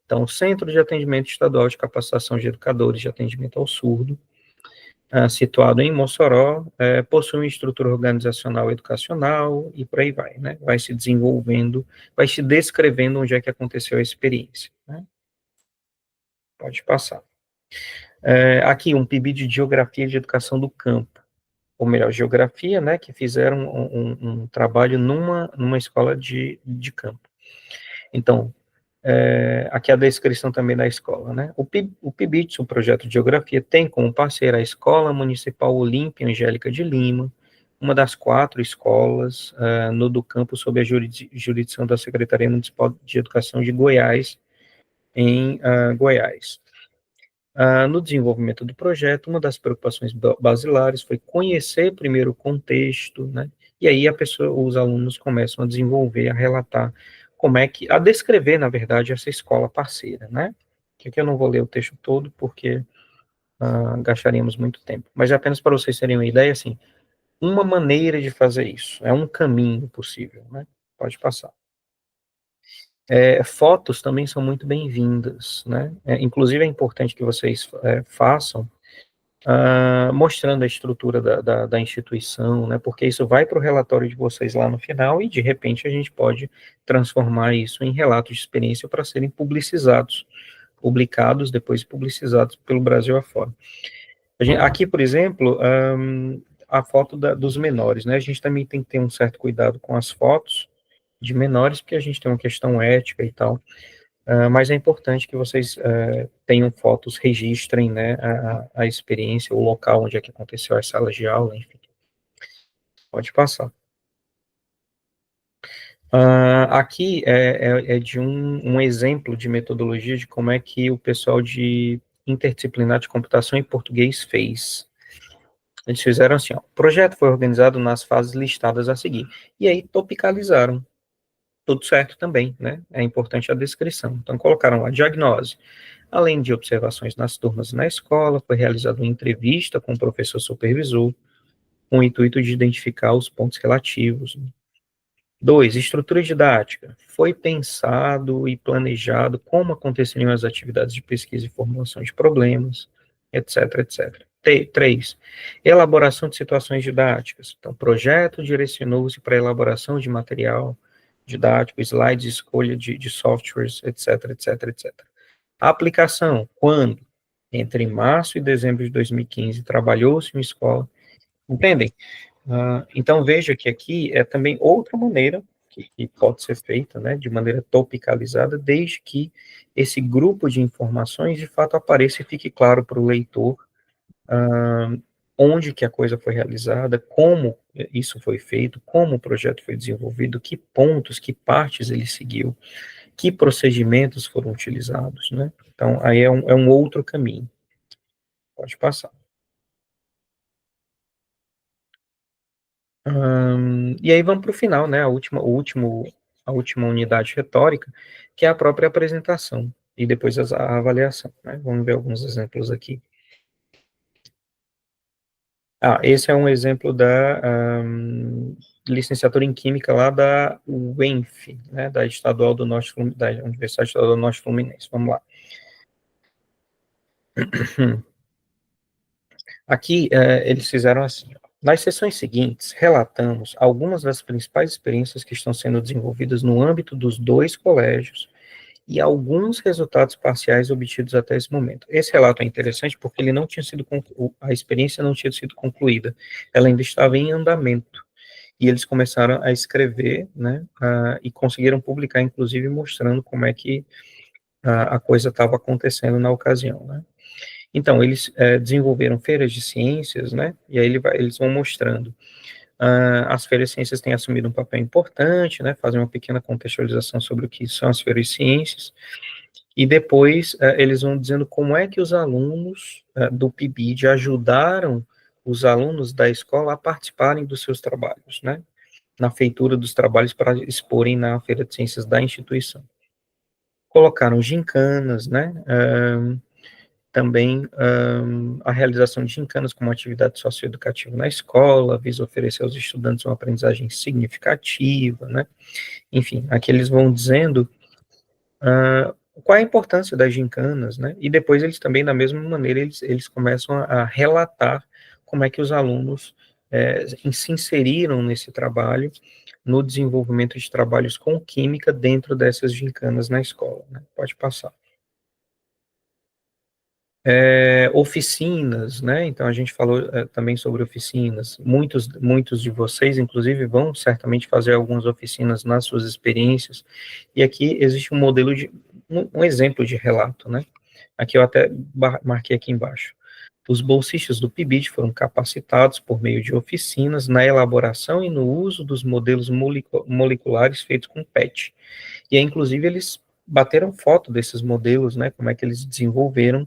Então, o Centro de Atendimento Estadual de Capacitação de Educadores de Atendimento ao Surdo, situado em Mossoró, possui uma estrutura organizacional educacional e por aí vai, né? Vai se desenvolvendo, vai se descrevendo onde é que aconteceu a experiência, né? Pode passar. Aqui, um PIB de Geografia de Educação do Campo, ou melhor, Geografia, né, que fizeram um trabalho numa escola de campo. Então, aqui a descrição também da escola, né, o PIBITS, o Projeto de Geografia, tem como parceira a Escola Municipal Olímpia Angélica de Lima, uma das 4 escolas no do campo sob a jurisdição da Secretaria Municipal de Educação de Goiás, em Goiás. No desenvolvimento do projeto, uma das preocupações basilares foi conhecer primeiro o contexto, né? E aí os alunos começam a desenvolver, a relatar a descrever, na verdade, essa escola parceira, né? Que aqui eu não vou ler o texto todo, porque gastaríamos muito tempo. Mas apenas para vocês terem uma ideia, assim, uma maneira de fazer isso, é um caminho possível, né? Pode passar. Fotos também são muito bem-vindas, né? Inclusive é importante que vocês façam mostrando a estrutura da instituição, né? Porque isso vai para o relatório de vocês lá no final e de repente a gente pode transformar isso em relatos de experiência para serem publicados, depois publicizados pelo Brasil afora. Aqui, por exemplo, a foto dos menores, né? A gente também tem que ter um certo cuidado com as fotos de menores, porque a gente tem uma questão ética e tal, mas é importante que vocês tenham fotos, registrem, né, a experiência, o local onde é que aconteceu as salas de aula, enfim. Pode passar. Aqui é de um exemplo de metodologia de como é que o pessoal de interdisciplinar de computação e português fez. Eles fizeram assim, ó, o projeto foi organizado nas fases listadas a seguir, e aí topicalizaram. Tudo certo também, né? É importante a descrição. Então, colocaram lá diagnose. Além de observações nas turmas e na escola, foi realizada uma entrevista com o professor supervisor, com o intuito de identificar os pontos relativos. 2, estrutura didática. Foi pensado e planejado como aconteceriam as atividades de pesquisa e formulação de problemas, etc, etc. 3, elaboração de situações didáticas. Então, o projeto direcionou-se para a elaboração de material didático, slides, escolha de softwares, etc, etc, etc. A aplicação, quando? Entre março e dezembro de 2015, trabalhou-se em escola. Entendem? Então, veja que aqui é também outra maneira que pode ser feita, né, de maneira topicalizada, desde que esse grupo de informações, de fato, apareça e fique claro para o leitor onde que a coisa foi realizada, como isso foi feito, como o projeto foi desenvolvido, que pontos, que partes ele seguiu, que procedimentos foram utilizados, né? Então, aí é um outro caminho. Pode passar. E aí vamos para o final, né? A última unidade retórica, que é a própria apresentação, e depois a avaliação, né? Vamos ver alguns exemplos aqui. Esse é um exemplo da licenciatura em Química lá da UENF, né, da Estadual do Norte, da Universidade Estadual do Norte Fluminense. Vamos lá. Aqui, eles fizeram assim, ó. Nas sessões seguintes, relatamos algumas das principais experiências que estão sendo desenvolvidas no âmbito dos 2 colégios e alguns resultados parciais obtidos até esse momento. Esse relato é interessante porque ele não tinha sido a experiência não tinha sido concluída, ela ainda estava em andamento. E eles começaram a escrever, né, e conseguiram publicar, inclusive, mostrando como é que a coisa estava acontecendo na ocasião, né. Então, eles desenvolveram feiras de ciências, né, e aí eles vão mostrando. As feiras de ciências têm assumido um papel importante, né, fazem uma pequena contextualização sobre o que são as feiras de ciências, e depois eles vão dizendo como é que os alunos do PIBID ajudaram os alunos da escola a participarem dos seus trabalhos, né, na feitura dos trabalhos para exporem na Feira de Ciências da instituição. Colocaram gincanas, né, também a realização de gincanas como atividade socioeducativa na escola, visa oferecer aos estudantes uma aprendizagem significativa, né, enfim, aqui eles vão dizendo qual é a importância das gincanas, né, e depois eles também, da mesma maneira, eles começam a relatar como é que os alunos se inseriram nesse trabalho, no desenvolvimento de trabalhos com química dentro dessas gincanas na escola, né, pode passar. Oficinas, né, então a gente falou também sobre oficinas, muitos de vocês, inclusive, vão certamente fazer algumas oficinas nas suas experiências, e aqui existe um modelo um exemplo de relato, né, aqui eu até marquei aqui embaixo. Os bolsistas do PIBID foram capacitados por meio de oficinas na elaboração e no uso dos modelos moleculares feitos com PET, e aí, inclusive, eles bateram foto desses modelos, né, como é que eles desenvolveram,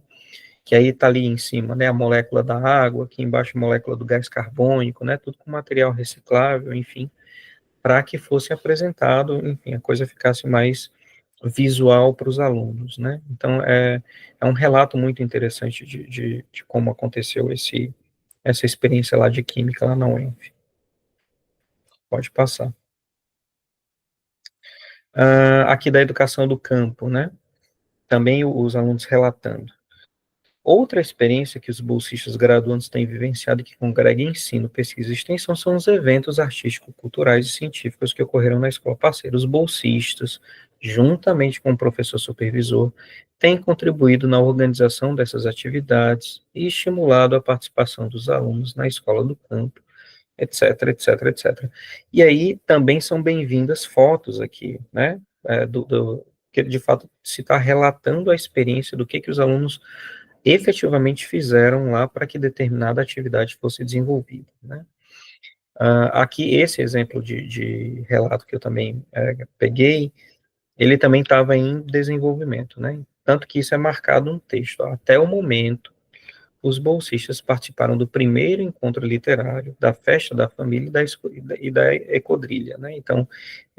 que aí está ali em cima, né, a molécula da água, aqui embaixo a molécula do gás carbônico, né, tudo com material reciclável, enfim, para que fosse apresentado, enfim, a coisa ficasse mais visual para os alunos, né, então é um relato muito interessante de como aconteceu essa experiência lá de química lá na UENF. Pode passar. Aqui da educação do campo, né, também os alunos relatando. Outra experiência que os bolsistas graduandos têm vivenciado e que congrega ensino, pesquisa e extensão são os eventos artísticos, culturais e científicos que ocorreram na escola parceira. Os bolsistas, juntamente com o professor supervisor, têm contribuído na organização dessas atividades e estimulado a participação dos alunos na escola do campo, etc, etc, etc. E aí também são bem-vindas fotos aqui, né, que de fato se está relatando a experiência do que os alunos efetivamente fizeram lá para que determinada atividade fosse desenvolvida, né. Aqui, esse exemplo de relato que eu também peguei, ele também estava em desenvolvimento, né, tanto que isso é marcado no texto. Até o momento, os bolsistas participaram do primeiro encontro literário, da festa da família e da ecodrilha, né, então,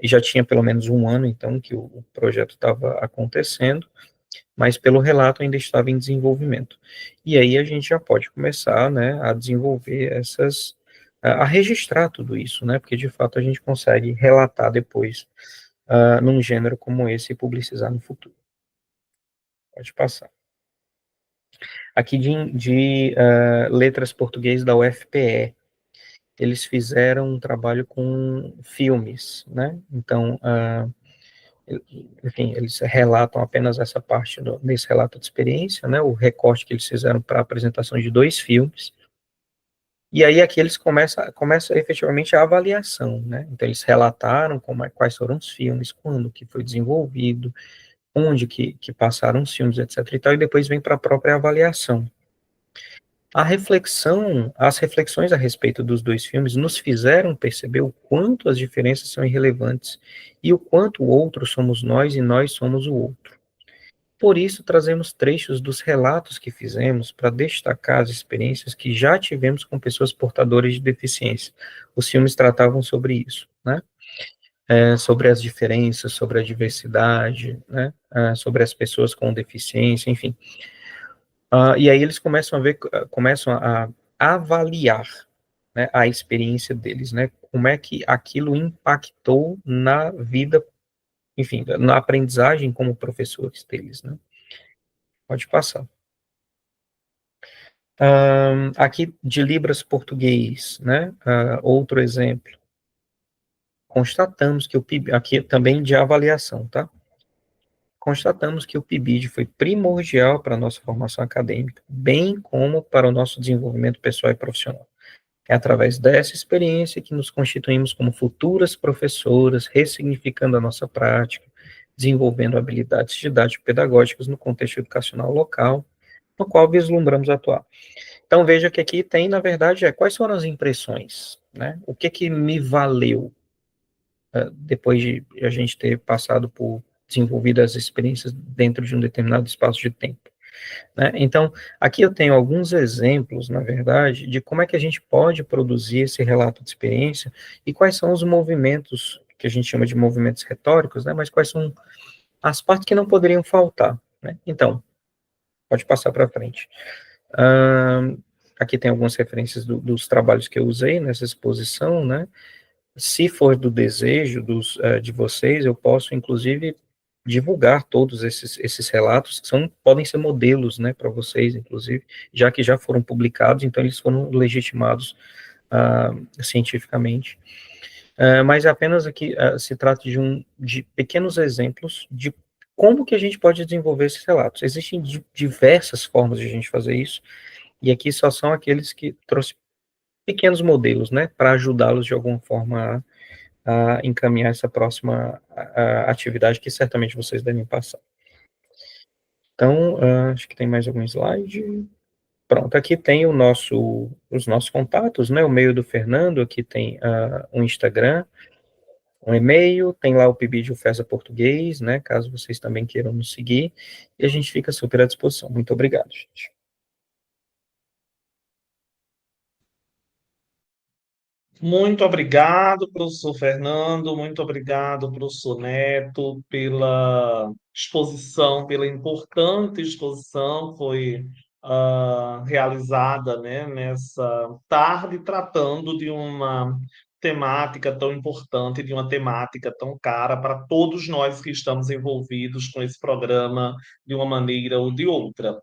já tinha pelo menos um ano, então, que o projeto estava acontecendo, mas pelo relato ainda estava em desenvolvimento. E aí a gente já pode começar, né, a desenvolver a registrar tudo isso, né, porque de fato a gente consegue relatar depois num gênero como esse e publicizar no futuro. Pode passar. Aqui de letras português da UFPE, eles fizeram um trabalho com filmes, né, então, enfim, eles relatam apenas essa parte nesse relato de experiência, né, o recorte que eles fizeram para a apresentação de 2 filmes, e aí aqui eles começa efetivamente a avaliação, né, então eles relataram quais foram os filmes, quando que foi desenvolvido, onde que passaram os filmes, etc e tal, e depois vem para a própria avaliação. As reflexões a respeito dos 2 filmes nos fizeram perceber o quanto as diferenças são irrelevantes e o quanto o outro somos nós e nós somos o outro. Por isso, trazemos trechos dos relatos que fizemos para destacar as experiências que já tivemos com pessoas portadoras de deficiência. Os filmes tratavam sobre isso, né? Sobre as diferenças, sobre a diversidade, né? Sobre as pessoas com deficiência, enfim. E aí eles começam a avaliar, né, a experiência deles, né, como é que aquilo impactou na vida, enfim, na aprendizagem como professores deles, né. Pode passar. Aqui de Libras português, né, outro exemplo. Constatamos que o PIB, aqui também de avaliação, tá? constatamos que o PIBID foi primordial para a nossa formação acadêmica, bem como para o nosso desenvolvimento pessoal e profissional. É através dessa experiência que nos constituímos como futuras professoras, ressignificando a nossa prática, desenvolvendo habilidades didático-pedagógicas no contexto educacional local, no qual vislumbramos atuar. Então, veja que aqui tem, na verdade, quais foram as impressões, né? O que que me valeu depois de a gente ter passado por desenvolvido as experiências dentro de um determinado espaço de tempo, né? Então, aqui eu tenho alguns exemplos, na verdade, de como é que a gente pode produzir esse relato de experiência e quais são os movimentos que a gente chama de movimentos retóricos, né? Mas quais são as partes que não poderiam faltar, né? Então, pode passar para frente. Aqui tem algumas referências dos trabalhos que eu usei nessa exposição, né? Se for do desejo de vocês, eu posso, inclusive, divulgar todos esses relatos, que podem ser modelos, né, para vocês, inclusive, já que já foram publicados, então eles foram legitimados cientificamente. Mas apenas aqui se trata de pequenos exemplos de como que a gente pode desenvolver esses relatos. Existem diversas formas de a gente fazer isso, e aqui só são aqueles que trouxe pequenos modelos, né, para ajudá-los de alguma forma a encaminhar essa próxima atividade que certamente vocês devem passar. Então, acho que tem mais algum slide. Pronto, aqui tem os nossos contatos, né, o e-mail do Fernando, aqui tem um Instagram, um e-mail, tem lá o PIBID UFESA Português, né, caso vocês também queiram nos seguir, e a gente fica super à disposição. Muito obrigado, gente. Muito obrigado, professor Fernando, muito obrigado, professor Neto, pela exposição, pela importante exposição que foi realizada, né, nessa tarde, tratando de uma temática tão importante, de uma temática tão cara para todos nós que estamos envolvidos com esse programa de uma maneira ou de outra.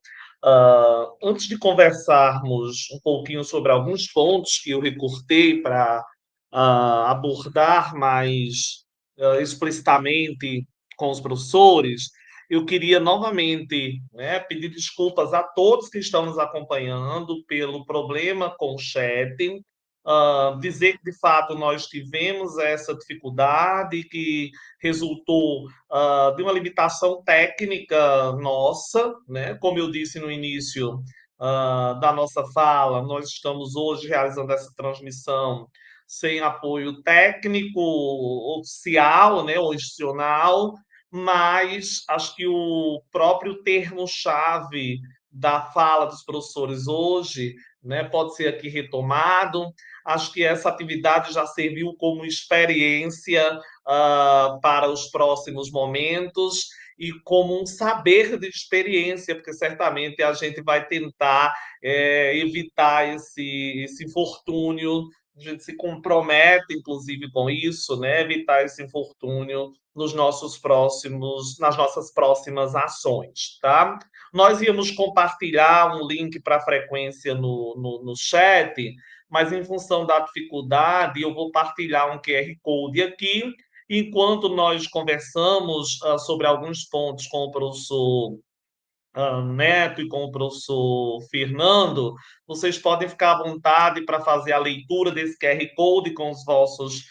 Antes de conversarmos um pouquinho sobre alguns pontos que eu recortei para abordar mais explicitamente com os professores, eu queria novamente, né, pedir desculpas a todos que estão nos acompanhando pelo problema com o chat, dizer que de fato nós tivemos essa dificuldade que resultou de uma limitação técnica nossa, né? Como eu disse no início da nossa fala, nós estamos hoje realizando essa transmissão sem apoio técnico oficial, né, ou institucional, mas acho que o próprio termo-chave da fala dos professores hoje, né, pode ser aqui retomado. Acho que essa atividade já serviu como experiência para os próximos momentos e como um saber de experiência, porque certamente a gente vai tentar evitar esse infortúnio, a gente se compromete, inclusive, com isso, né? Evitar esse infortúnio nas nossas próximas ações, tá? Nós íamos compartilhar um link para a frequência no chat, mas em função da dificuldade, eu vou partilhar um QR Code aqui. Enquanto nós conversamos sobre alguns pontos com o professor Neto e com o professor Fernando, vocês podem ficar à vontade para fazer a leitura desse QR Code com os vossos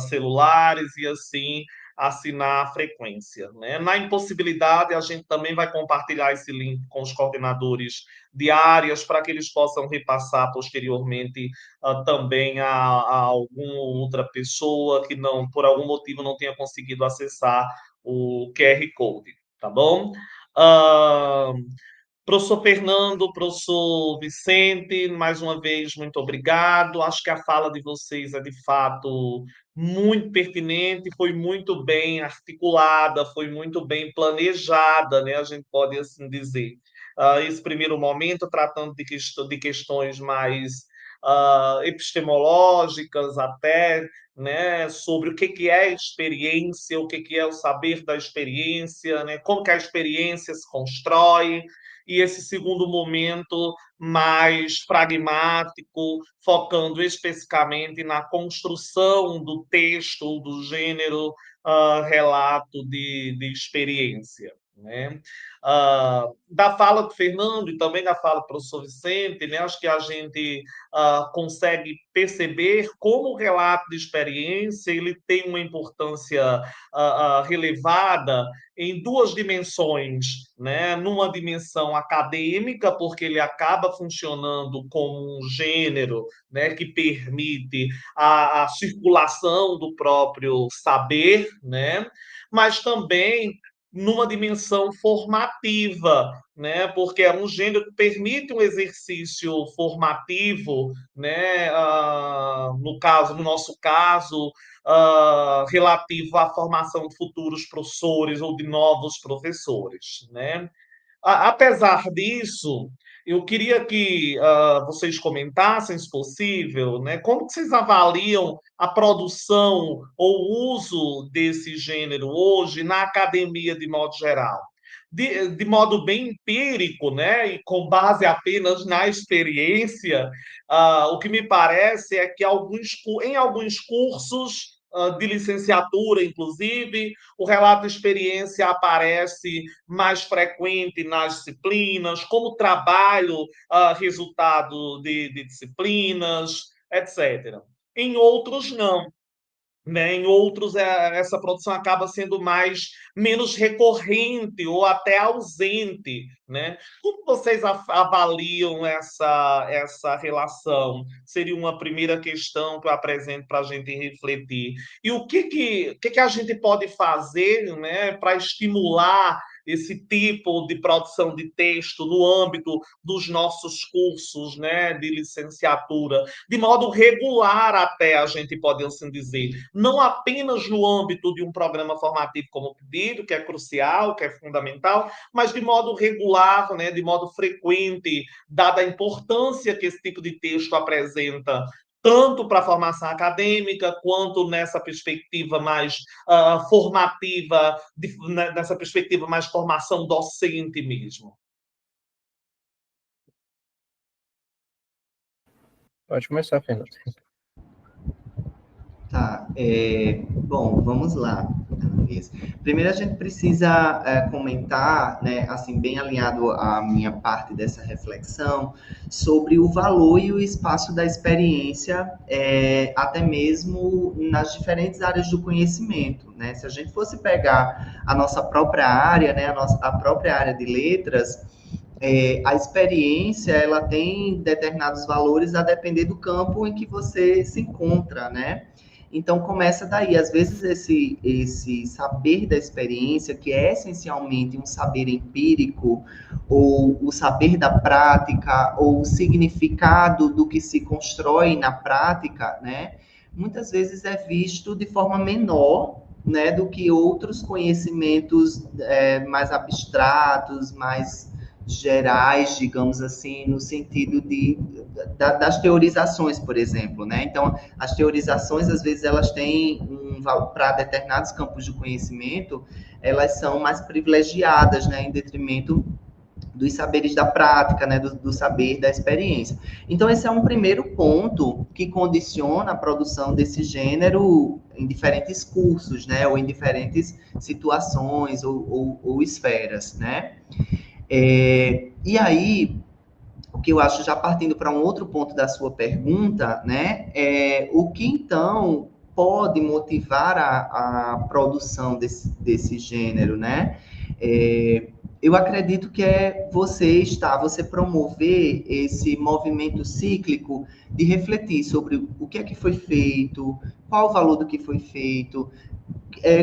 celulares e assim assinar a frequência, né? Na impossibilidade, a gente também vai compartilhar esse link com os coordenadores de áreas para que eles possam repassar posteriormente também a alguma outra pessoa que não, por algum motivo, não tenha conseguido acessar o QR Code, tá bom? Uh, Professor Fernando, professor Vicente, mais uma vez, muito obrigado. Acho que a fala de vocês é, de fato, muito pertinente, foi muito bem articulada, foi muito bem planejada, né? A gente pode assim dizer. Esse primeiro momento, tratando de questões mais epistemológicas até, né, sobre o que é experiência, o que é o saber da experiência, né, como que a experiência se constrói, e esse segundo momento mais pragmático, focando especificamente na construção do texto, do gênero relato de experiência. Né? Da fala do Fernando e também da fala do professor Vicente, né, acho que a gente consegue perceber como o relato de experiência ele tem uma importância relevada em duas dimensões, né? Numa dimensão acadêmica, porque ele acaba funcionando como um gênero, né, que permite a circulação do próprio saber, né? Mas também numa dimensão formativa, né? Porque é um gênero que permite um exercício formativo, né? No nosso caso, relativo à formação de futuros professores ou de novos professores, né? Apesar disso, eu queria que vocês comentassem, se possível, né, como que vocês avaliam a produção ou o uso desse gênero hoje na academia de modo geral. De modo bem empírico, né, e com base apenas na experiência, o que me parece é que em alguns cursos de licenciatura, inclusive, o relato de experiência aparece mais frequente nas disciplinas, como trabalho, resultado de disciplinas, etc. Em outros, não. Né? Em outros, essa produção acaba sendo menos recorrente ou até ausente. Né? Como vocês avaliam essa relação? Seria uma primeira questão que eu apresento para a gente refletir. E o que a gente pode fazer, né, para estimular esse tipo de produção de texto no âmbito dos nossos cursos, né, de licenciatura, de modo regular até, a gente pode assim dizer, não apenas no âmbito de um programa formativo como pedido, que é crucial, que é fundamental, mas de modo regular, né, de modo frequente, dada a importância que esse tipo de texto apresenta tanto para a formação acadêmica, quanto nessa perspectiva mais formativa, nessa perspectiva mais formação docente mesmo. Pode começar, Fernando. Tá, bom, vamos lá, Luiz. Primeiro a gente precisa comentar, né, assim, bem alinhado à minha parte dessa reflexão, sobre o valor e o espaço da experiência, até mesmo nas diferentes áreas do conhecimento, né? Se a gente fosse pegar a nossa própria área, né, a própria área de letras, a experiência, ela tem determinados valores a depender do campo em que você se encontra, né? Então, começa daí. Às vezes, esse saber da experiência, que é essencialmente um saber empírico, ou o saber da prática, ou o significado do que se constrói na prática, né? Muitas vezes é visto de forma menor, né, do que outros conhecimentos mais abstratos, mais gerais, digamos assim, no sentido das teorizações, por exemplo, né? Então, as teorizações, às vezes, elas têm para determinados campos de conhecimento, elas são mais privilegiadas, né, em detrimento dos saberes da prática, né, do saber da experiência. Então, esse é um primeiro ponto que condiciona a produção desse gênero em diferentes cursos, né, ou em diferentes situações ou esferas, né? E aí, o que eu acho, já partindo para um outro ponto da sua pergunta, né, o que então pode motivar a produção desse gênero, né? Eu acredito que você promover esse movimento cíclico de refletir sobre o que é que foi feito, qual o valor do que foi feito,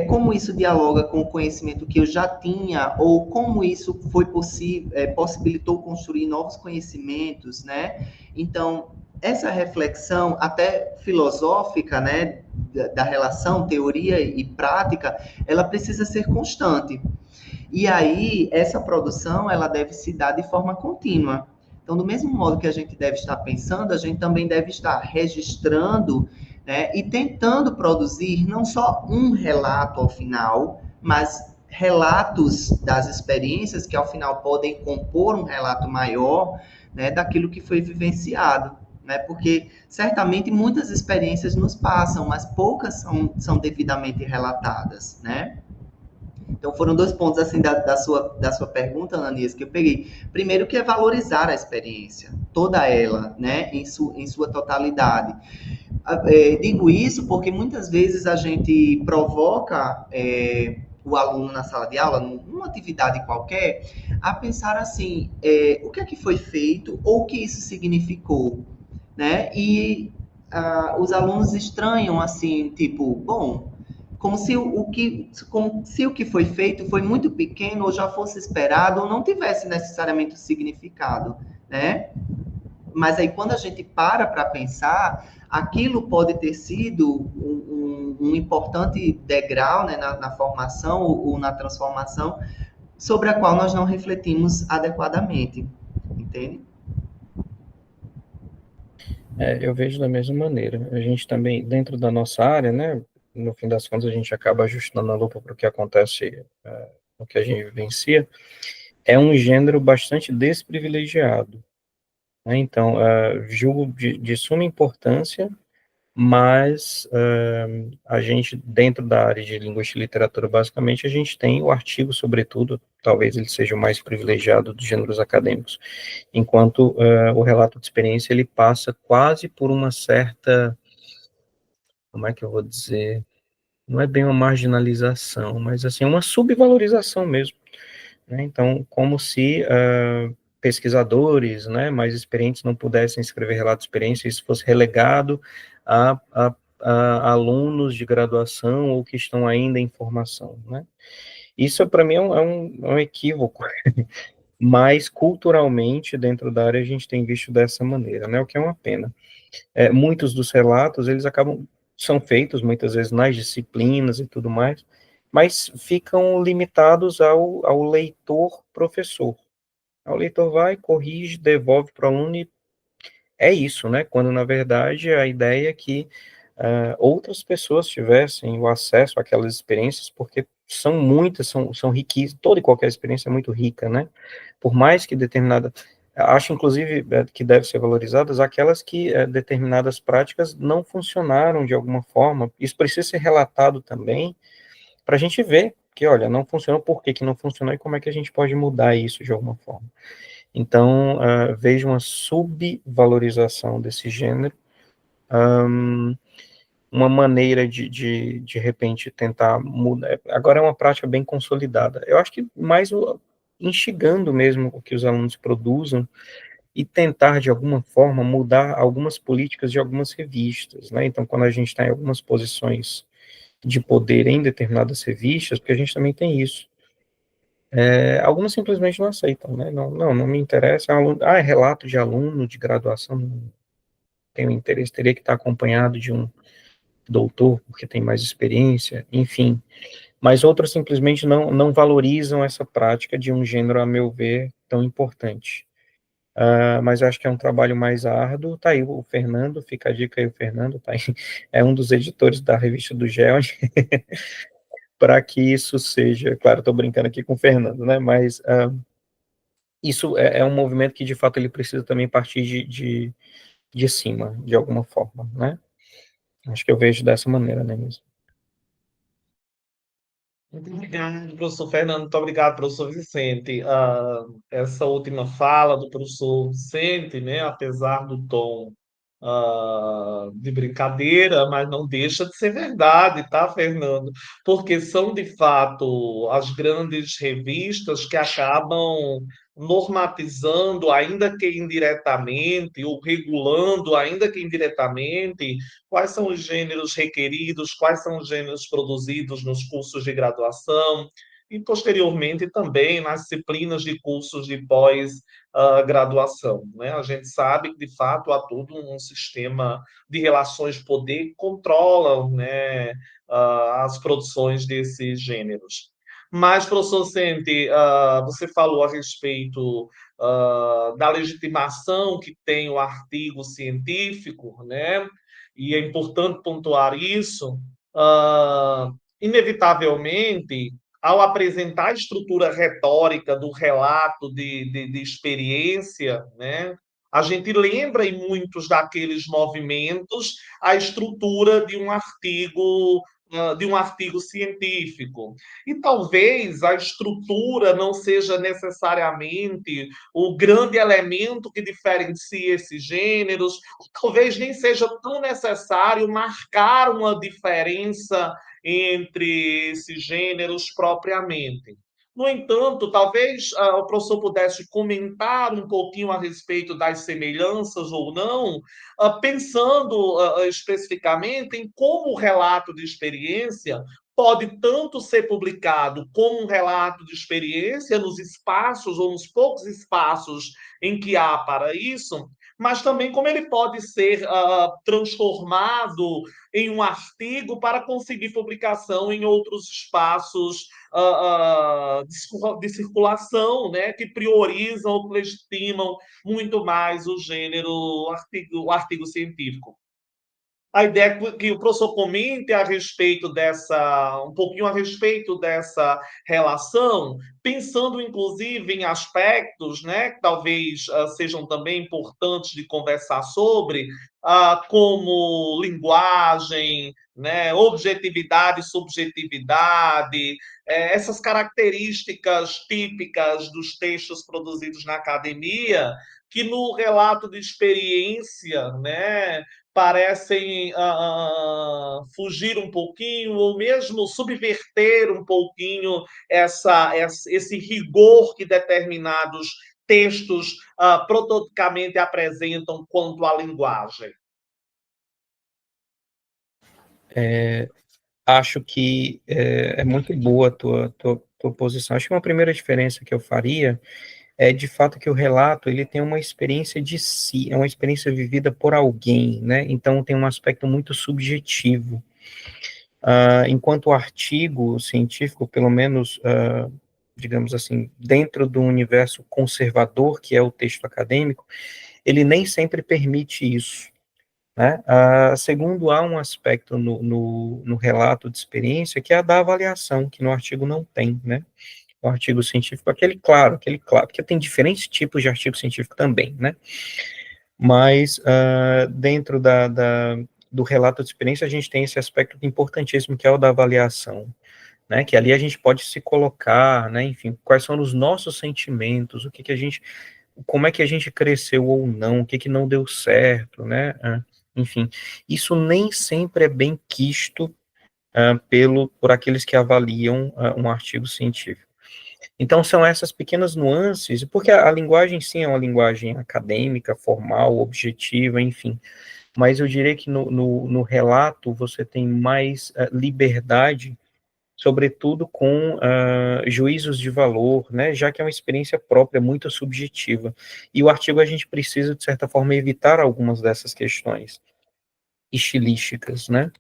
como isso dialoga com o conhecimento que eu já tinha, ou como isso foi possibilitou construir novos conhecimentos, né? Então, essa reflexão, até filosófica, né, da relação teoria e prática, ela precisa ser constante. E aí, essa produção, ela deve se dar de forma contínua. Então, do mesmo modo que a gente deve estar pensando, a gente também deve estar registrando, né, e tentando produzir não só um relato ao final, mas relatos das experiências que, ao final, podem compor um relato maior, né, daquilo que foi vivenciado. Né, porque certamente muitas experiências nos passam, mas poucas são devidamente relatadas, né? Então foram dois pontos assim da sua pergunta, Ananias, que eu peguei. Primeiro que é valorizar a experiência, toda ela, né, em sua totalidade. Digo isso porque muitas vezes a gente provoca o aluno na sala de aula, numa atividade qualquer, a pensar assim, o que é que foi feito ou o que isso significou, né? E os alunos estranham assim, tipo, bom, como se o que foi feito foi muito pequeno ou já fosse esperado ou não tivesse necessariamente o significado, né? Mas aí quando a gente para pensar, aquilo pode ter sido um importante degrau, né, na formação ou na transformação sobre a qual nós não refletimos adequadamente, entende? Eu vejo da mesma maneira. A gente também, dentro da nossa área, né, no fim das contas, a gente acaba ajustando a lupa para o que acontece, no que a gente vivencia, é um gênero bastante desprivilegiado, né? Então, julgo de suma importância, mas a gente, dentro da área de linguística e literatura, basicamente, a gente tem o artigo, sobretudo, talvez ele seja o mais privilegiado dos gêneros acadêmicos, enquanto o relato de experiência, ele passa quase por uma certa, como é que eu vou dizer, não é bem uma marginalização, mas assim, uma subvalorização mesmo, né? Então, como se pesquisadores, né, mais experientes não pudessem escrever relato de experiência, isso fosse relegado a alunos de graduação ou que estão ainda em formação, né? Isso, para mim, é um equívoco, mas culturalmente, dentro da área, a gente tem visto dessa maneira, né, o que é uma pena. Muitos dos relatos, eles são feitos muitas vezes nas disciplinas e tudo mais, mas ficam limitados ao leitor professor. O leitor vai, corrige, devolve para o aluno e é isso, né? Quando, na verdade, a ideia é que outras pessoas tivessem o acesso àquelas experiências, porque são muitas, são riquíssimas, toda e qualquer experiência é muito rica, né? Por mais que determinada... Acho, inclusive, que deve ser valorizadas aquelas que determinadas práticas não funcionaram de alguma forma. Isso precisa ser relatado também, para a gente ver que, olha, não funcionou, por que que não funcionou e como é que a gente pode mudar isso de alguma forma. Então, vejo uma subvalorização desse gênero, uma maneira de repente, tentar mudar. Agora é uma prática bem consolidada. Eu acho que mais instigando mesmo o que os alunos produzam e tentar, de alguma forma, mudar algumas políticas de algumas revistas, né? Então, quando a gente está em algumas posições de poder em determinadas revistas, porque a gente também tem isso, algumas simplesmente não aceitam, né? Não me interessa. É relato de aluno de graduação, não tenho interesse, teria que estar acompanhado de um doutor, porque tem mais experiência, enfim. Mas outros simplesmente não valorizam essa prática de um gênero, a meu ver, tão importante. Mas acho que é um trabalho mais árduo. Tá aí o Fernando, fica a dica aí, o Fernando, tá aí, é um dos editores da revista do GEL, para que isso seja, claro, estou brincando aqui com o Fernando, né, mas isso é um movimento que, de fato, ele precisa também partir de cima, de alguma forma, né? Acho que eu vejo dessa maneira, né, mesmo. Muito obrigado, professor Fernando. Muito obrigado, professor Vicente. Essa última fala do professor Vicente, né, apesar do tom de brincadeira, mas não deixa de ser verdade, tá, Fernando? Porque são, de fato, as grandes revistas que acabam normatizando, ainda que indiretamente, ou regulando, ainda que indiretamente, quais são os gêneros requeridos, quais são os gêneros produzidos nos cursos de graduação e, posteriormente, também nas disciplinas de cursos de pós-graduação, né? A gente sabe que, de fato, há todo um sistema de relações de poder que controlam, né, as produções desses gêneros. Mas, professor Sente, você falou a respeito da legitimação que tem o artigo científico, né? E é importante pontuar isso, inevitavelmente, ao apresentar a estrutura retórica do relato de experiência, né, a gente lembra em muitos daqueles movimentos a estrutura de um artigo científico. E talvez a estrutura não seja necessariamente o grande elemento que diferencia esses gêneros, ou talvez nem seja tão necessário marcar uma diferença entre esses gêneros propriamente. No entanto, talvez o professor pudesse comentar um pouquinho a respeito das semelhanças ou não, pensando especificamente em como o relato de experiência pode tanto ser publicado como um relato de experiência nos espaços ou nos poucos espaços em que há para isso, mas também como ele pode ser transformado em um artigo para conseguir publicação em outros espaços de circulação, né, que priorizam ou legitimam muito mais o gênero o artigo científico. A ideia que o professor comente a respeito dessa, um pouquinho a respeito dessa relação, pensando inclusive em aspectos, né, que talvez sejam também importantes de conversar sobre, como linguagem, né, objetividade e subjetividade, essas características típicas dos textos produzidos na academia, que no relato de experiência, né, parecem fugir um pouquinho, ou mesmo subverter um pouquinho esse rigor que determinados textos prototipicamente apresentam quanto à linguagem. Acho que é muito boa a tua posição. Acho que uma primeira diferença que eu faria é de fato que o relato ele tem uma experiência de si, é uma experiência vivida por alguém, né? Então tem um aspecto muito subjetivo. Enquanto o artigo científico, pelo menos, digamos assim, dentro do universo conservador, que é o texto acadêmico, ele nem sempre permite isso, né? Segundo, há um aspecto no relato de experiência que é a da avaliação, que no artigo não tem, né? O artigo científico, aquele claro, porque tem diferentes tipos de artigo científico também, né? Mas dentro do relato de experiência, a gente tem esse aspecto importantíssimo, que é o da avaliação, né? Que ali a gente pode se colocar, né? Enfim, quais são os nossos sentimentos, como é que a gente cresceu ou não, o que não deu certo, né? Enfim, isso nem sempre é bem quisto por aqueles que avaliam um artigo científico. Então, são essas pequenas nuances, porque a linguagem, sim, é uma linguagem acadêmica, formal, objetiva, enfim, mas eu diria que no relato você tem mais liberdade, sobretudo com juízos de valor, né, já que é uma experiência própria, muito subjetiva. E o artigo a gente precisa, de certa forma, evitar algumas dessas questões estilísticas, né?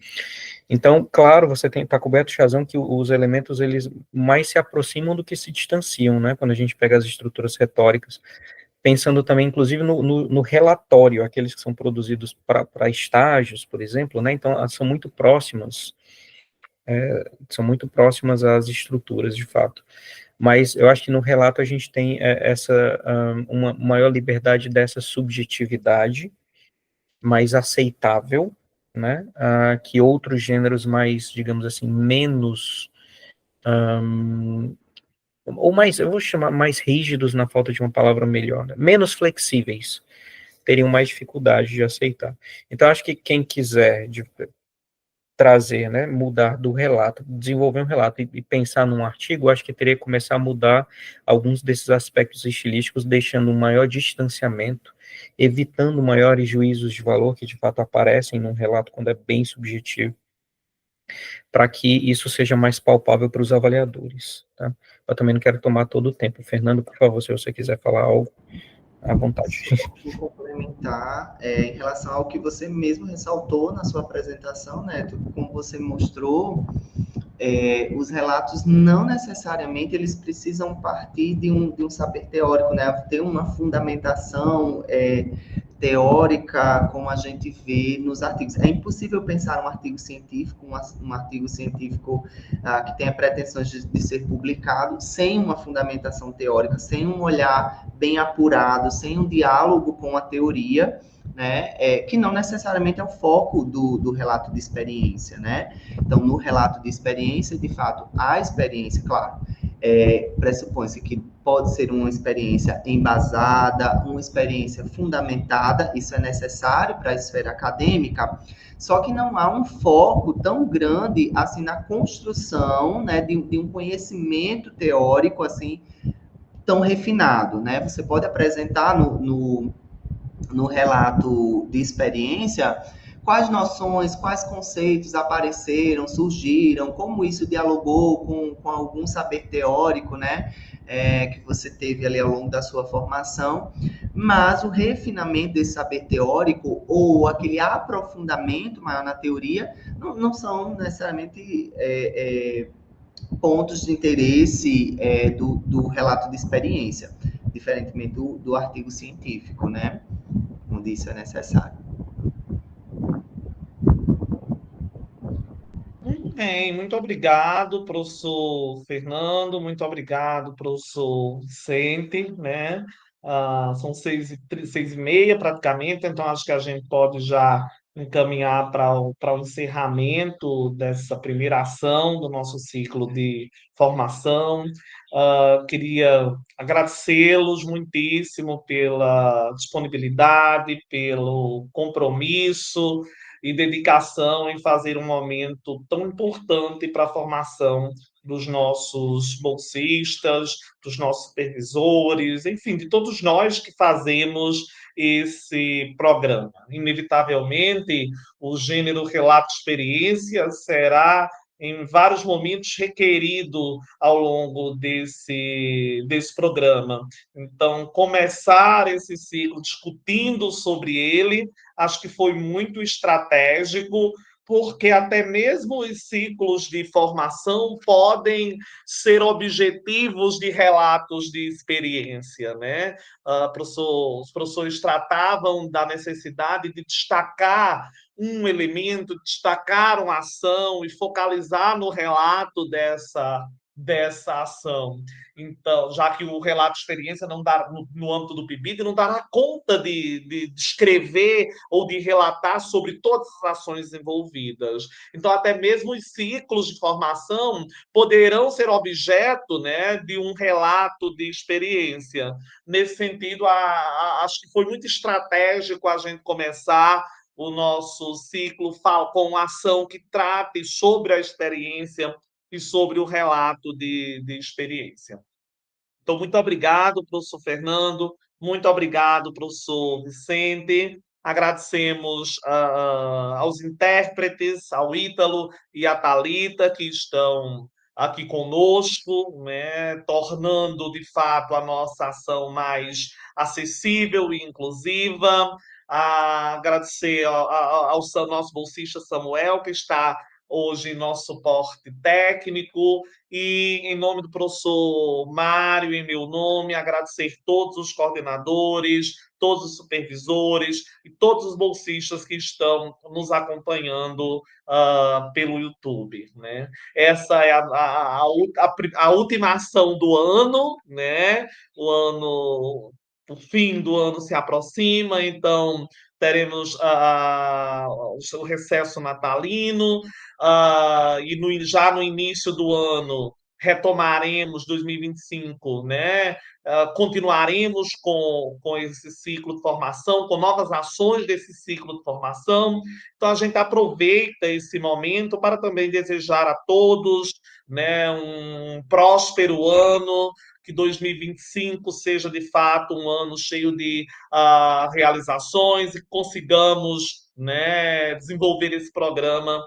Então, claro, você está coberto de razão que os elementos, eles mais se aproximam do que se distanciam, né, quando a gente pega as estruturas retóricas, pensando também, inclusive, no relatório, aqueles que são produzidos para estágios, por exemplo, né, então, são muito próximas às estruturas, de fato. Mas eu acho que no relato a gente tem uma maior liberdade dessa subjetividade, mais aceitável, né, que outros gêneros mais, digamos assim, menos, ou mais, eu vou chamar mais rígidos, na falta de uma palavra melhor, né, menos flexíveis, teriam mais dificuldade de aceitar. Então, acho que quem quiser trazer, né, mudar do relato, desenvolver um relato e pensar num artigo, acho que teria que começar a mudar alguns desses aspectos estilísticos, deixando um maior distanciamento, evitando maiores juízos de valor que de fato aparecem num relato quando é bem subjetivo, para que isso seja mais palpável para os avaliadores, tá? Eu também não quero tomar todo o tempo. Fernando, por favor, se você quiser falar algo, à vontade. Vou complementar em relação ao que você mesmo ressaltou na sua apresentação, Neto, como você mostrou, os relatos não necessariamente eles precisam partir de um saber teórico, né? Ter uma fundamentação teórica como a gente vê nos artigos. É impossível pensar um artigo científico, um artigo científico que tenha pretensões de ser publicado sem uma fundamentação teórica, sem um olhar bem apurado, sem um diálogo com a teoria, né, que não necessariamente é o foco do relato de experiência, né? Então, no relato de experiência, de fato, a experiência, claro, pressupõe-se que pode ser uma experiência embasada, uma experiência fundamentada, isso é necessário para a esfera acadêmica, só que não há um foco tão grande assim na construção, né, de um conhecimento teórico assim tão refinado, né? Você pode apresentar no relato de experiência quais noções, quais conceitos apareceram, surgiram, como isso dialogou com algum saber teórico, né, que você teve ali ao longo da sua formação, mas o refinamento desse saber teórico ou aquele aprofundamento maior na teoria não são necessariamente pontos de interesse do relato de experiência, diferentemente do artigo científico, né, onde isso é necessário. Muito bem, muito obrigado, professor Fernando, muito obrigado, professor Vicente, né? São 6h30 praticamente, então acho que a gente pode já encaminhar para o encerramento dessa primeira ação do nosso ciclo de formação. Queria agradecê-los muitíssimo pela disponibilidade, pelo compromisso e dedicação em fazer um momento tão importante para a formação dos nossos bolsistas, dos nossos supervisores, enfim, de todos nós que fazemos esse programa. Inevitavelmente, o gênero relato de experiência será em vários momentos requerido ao longo desse programa. Então, começar esse ciclo discutindo sobre ele acho que foi muito estratégico, porque até mesmo os ciclos de formação podem ser objetivos de relatos de experiência, né? Os professores tratavam da necessidade de destacar um elemento, destacar uma ação e focalizar no relato dessa ação. Então, já que o relato de experiência não dá, no âmbito do PIBID, não dará conta de descrever ou de relatar sobre todas as ações envolvidas. Então, até mesmo os ciclos de formação poderão ser objeto, né, de um relato de experiência. Nesse sentido, acho que foi muito estratégico a gente começar o nosso ciclo com uma ação que trate sobre a experiência e sobre o relato de experiência. Então, muito obrigado, professor Fernando, muito obrigado, professor Vicente. Agradecemos aos intérpretes, ao Ítalo e à Thalita, que estão aqui conosco, né, tornando, de fato, a nossa ação mais acessível e inclusiva. Agradecer ao nosso bolsista Samuel, que está hoje em nosso suporte técnico, e em nome do professor Mário, em meu nome, agradecer todos os coordenadores, todos os supervisores e todos os bolsistas que estão nos acompanhando pelo YouTube, né? Essa é a última ação do ano, né? O fim do ano se aproxima, então teremos o recesso natalino, e já no início do ano retomaremos 2025, né? Continuaremos com esse ciclo de formação, com novas ações desse ciclo de formação. Então, a gente aproveita esse momento para também desejar a todos, né, um próspero ano, que 2025 seja de fato um ano cheio de realizações e consigamos, né, desenvolver esse programa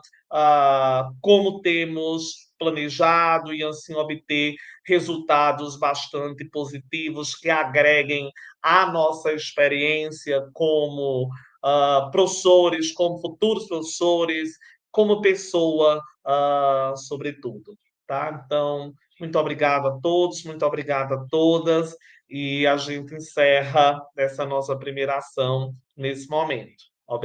como temos planejado e assim obter resultados bastante positivos que agreguem à nossa experiência como professores, como futuros professores, como pessoa, sobretudo. tá? Então, muito obrigado a todos, muito obrigado a todas, e a gente encerra essa nossa primeira ação nesse momento.